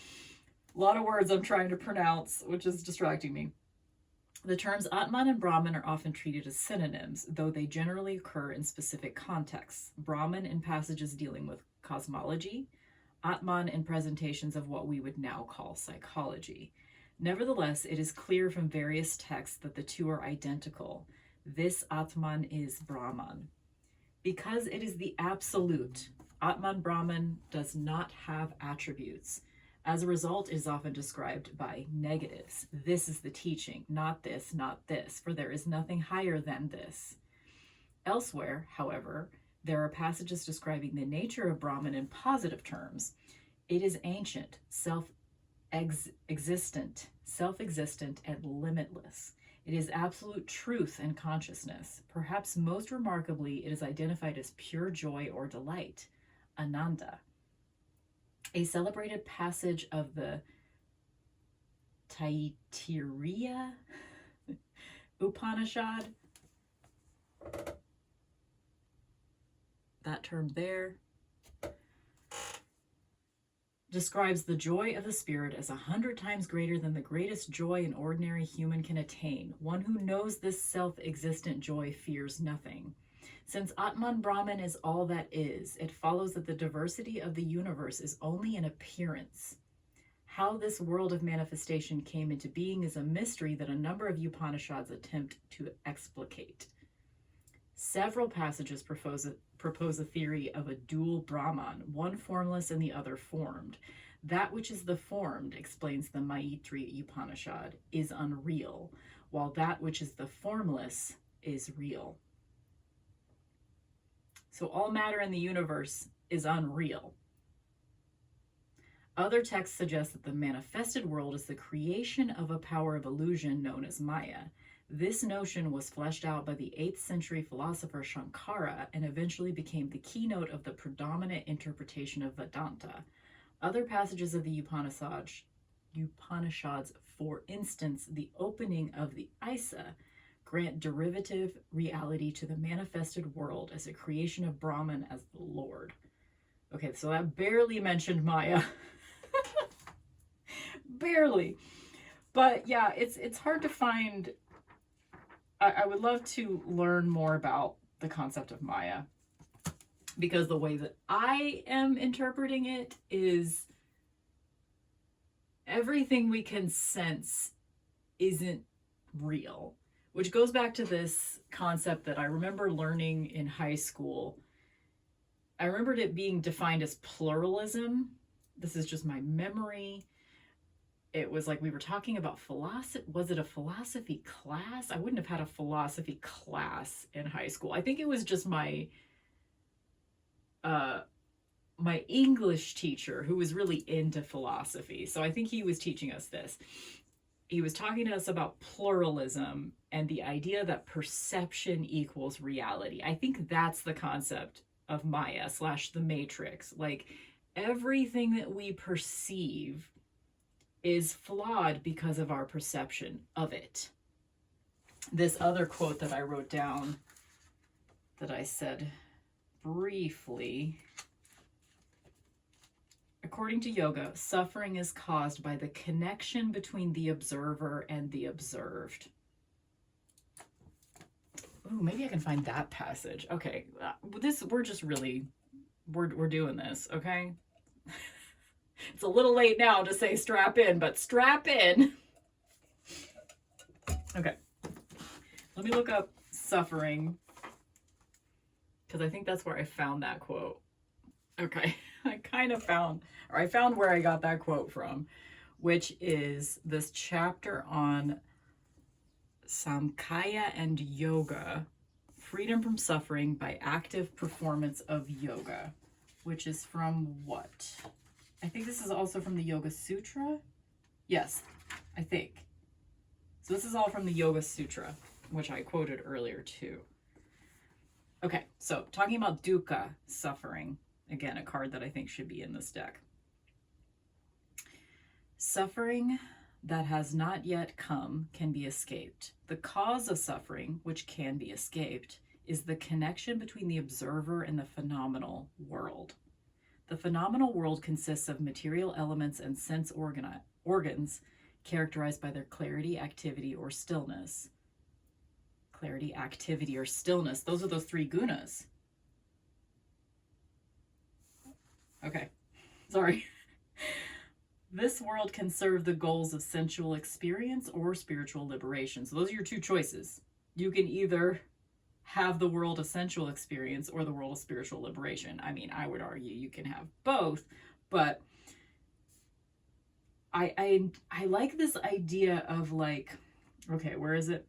A lot of words I'm trying to pronounce, which is distracting me. The terms Atman and Brahman are often treated as synonyms, though they generally occur in specific contexts. Brahman in passages dealing with cosmology, Atman in presentations of what we would now call psychology. Nevertheless, it is clear from various texts that the two are identical. This Atman is Brahman. Because it is the absolute, Atman Brahman does not have attributes. As a result, it is often described by negatives. This is the teaching, not this, for there is nothing higher than this. Elsewhere, however, there are passages describing the nature of Brahman in positive terms. It is ancient, self-existent, and limitless. It is absolute truth and consciousness. Perhaps most remarkably, it is identified as pure joy or delight, Ananda. A celebrated passage of the Taittiriya Upanishad, that term there, describes the joy of the spirit as 100 times greater than the greatest joy an ordinary human can attain. One who knows this self-existent joy fears nothing. Since Atman Brahman is all that is, it follows that the diversity of the universe is only an appearance. How this world of manifestation came into being is a mystery that a number of Upanishads attempt to explicate. Several passages propose a theory of a dual Brahman, one formless and the other formed. That which is the formed, explains the Maitri Upanishad, is unreal, while that which is the formless is real. So all matter in the universe is unreal. Other texts suggest that the manifested world is the creation of a power of illusion known as Maya. This notion was fleshed out by the 8th century philosopher Shankara and eventually became the keynote of the predominant interpretation of Vedanta. Other passages of the Upanishads, for instance, the opening of the Isa, grant derivative reality to the manifested world as a creation of Brahman as the Lord. Okay, so that barely mentioned Maya. Barely. But yeah, it's hard to find. I would love to learn more about the concept of Maya, because the way that I am interpreting it is everything we can sense isn't real, which goes back to this concept that I remember learning in high school. I remembered it being defined as pluralism. This is just my memory. It was like we were talking about philosophy. Was it a philosophy class? I wouldn't have had a philosophy class in high school. I think it was just my English teacher who was really into philosophy. So I think he was teaching us this. He was talking to us about pluralism and the idea that perception equals reality. I think that's the concept of Maya / the Matrix. Like everything that we perceive is flawed because of our perception of it. This other quote that I wrote down that I said briefly. According to yoga, suffering is caused by the connection between the observer and the observed. Ooh, maybe I can find that passage. Okay, we're doing this, okay? It's a little late now to say strap in, but strap in. Okay, let me look up suffering, because I think that's where I found that quote. Okay, I found where I got that quote from, which is this chapter on Samkhya and Yoga, Freedom from Suffering by Active Performance of Yoga, which is from what? I think this is also from the Yoga Sutra. Yes, I think. So this is all from the Yoga Sutra, which I quoted earlier too. Okay, so talking about dukkha, suffering. Again, a card that I think should be in this deck. Suffering that has not yet come can be escaped. The cause of suffering, which can be escaped, is the connection between the observer and the phenomenal world. The phenomenal world consists of material elements and sense organs characterized by their clarity, activity, or stillness. Clarity, activity, or stillness. Those are those three gunas. Okay, sorry. This world can serve the goals of sensual experience or spiritual liberation. So those are your two choices. You can either have the world of sensual experience or the world of spiritual liberation. I mean, I would argue you can have both, but I like this idea of like, okay, where is it?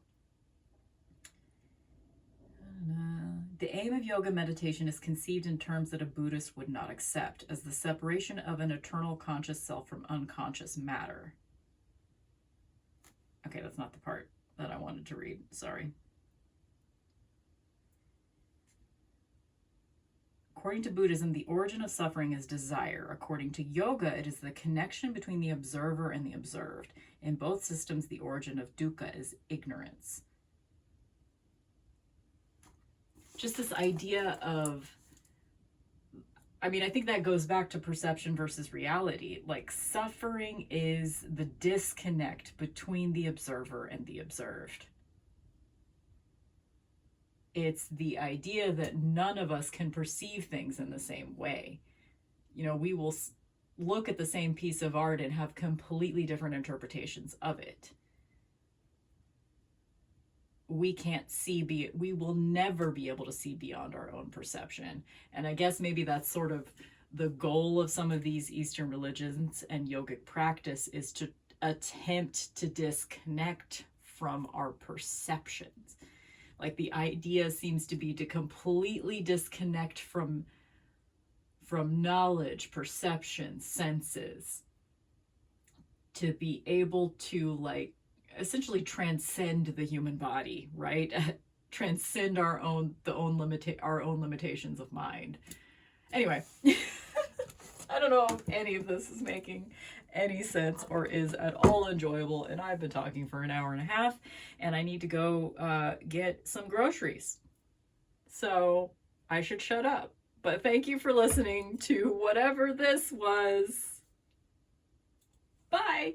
The aim of yoga meditation is conceived in terms that a Buddhist would not accept, as the separation of an eternal conscious self from unconscious matter. Okay, that's not the part that I wanted to read. Sorry. According to Buddhism, the origin of suffering is desire. According to yoga, it is the connection between the observer and the observed. In both systems, the origin of dukkha is ignorance. Just this idea of, I mean, I think that goes back to perception versus reality. Like, suffering is the disconnect between the observer and the observed. It's the idea that none of us can perceive things in the same way. You know, we will look at the same piece of art and have completely different interpretations of it. We can't see, we will never be able to see beyond our own perception. And I guess maybe that's sort of the goal of some of these Eastern religions and yogic practice, is to attempt to disconnect from our perceptions. Like, the idea seems to be to completely disconnect from knowledge, perception, senses, to be able to, like, essentially transcend the human body, right? Transcend our own limitations of mind. Anyway, I don't know if any of this is making any sense or is at all enjoyable, and I've been talking for an hour and a half, and I need to go get some groceries. So I should shut up. But thank you for listening to whatever this was. Bye.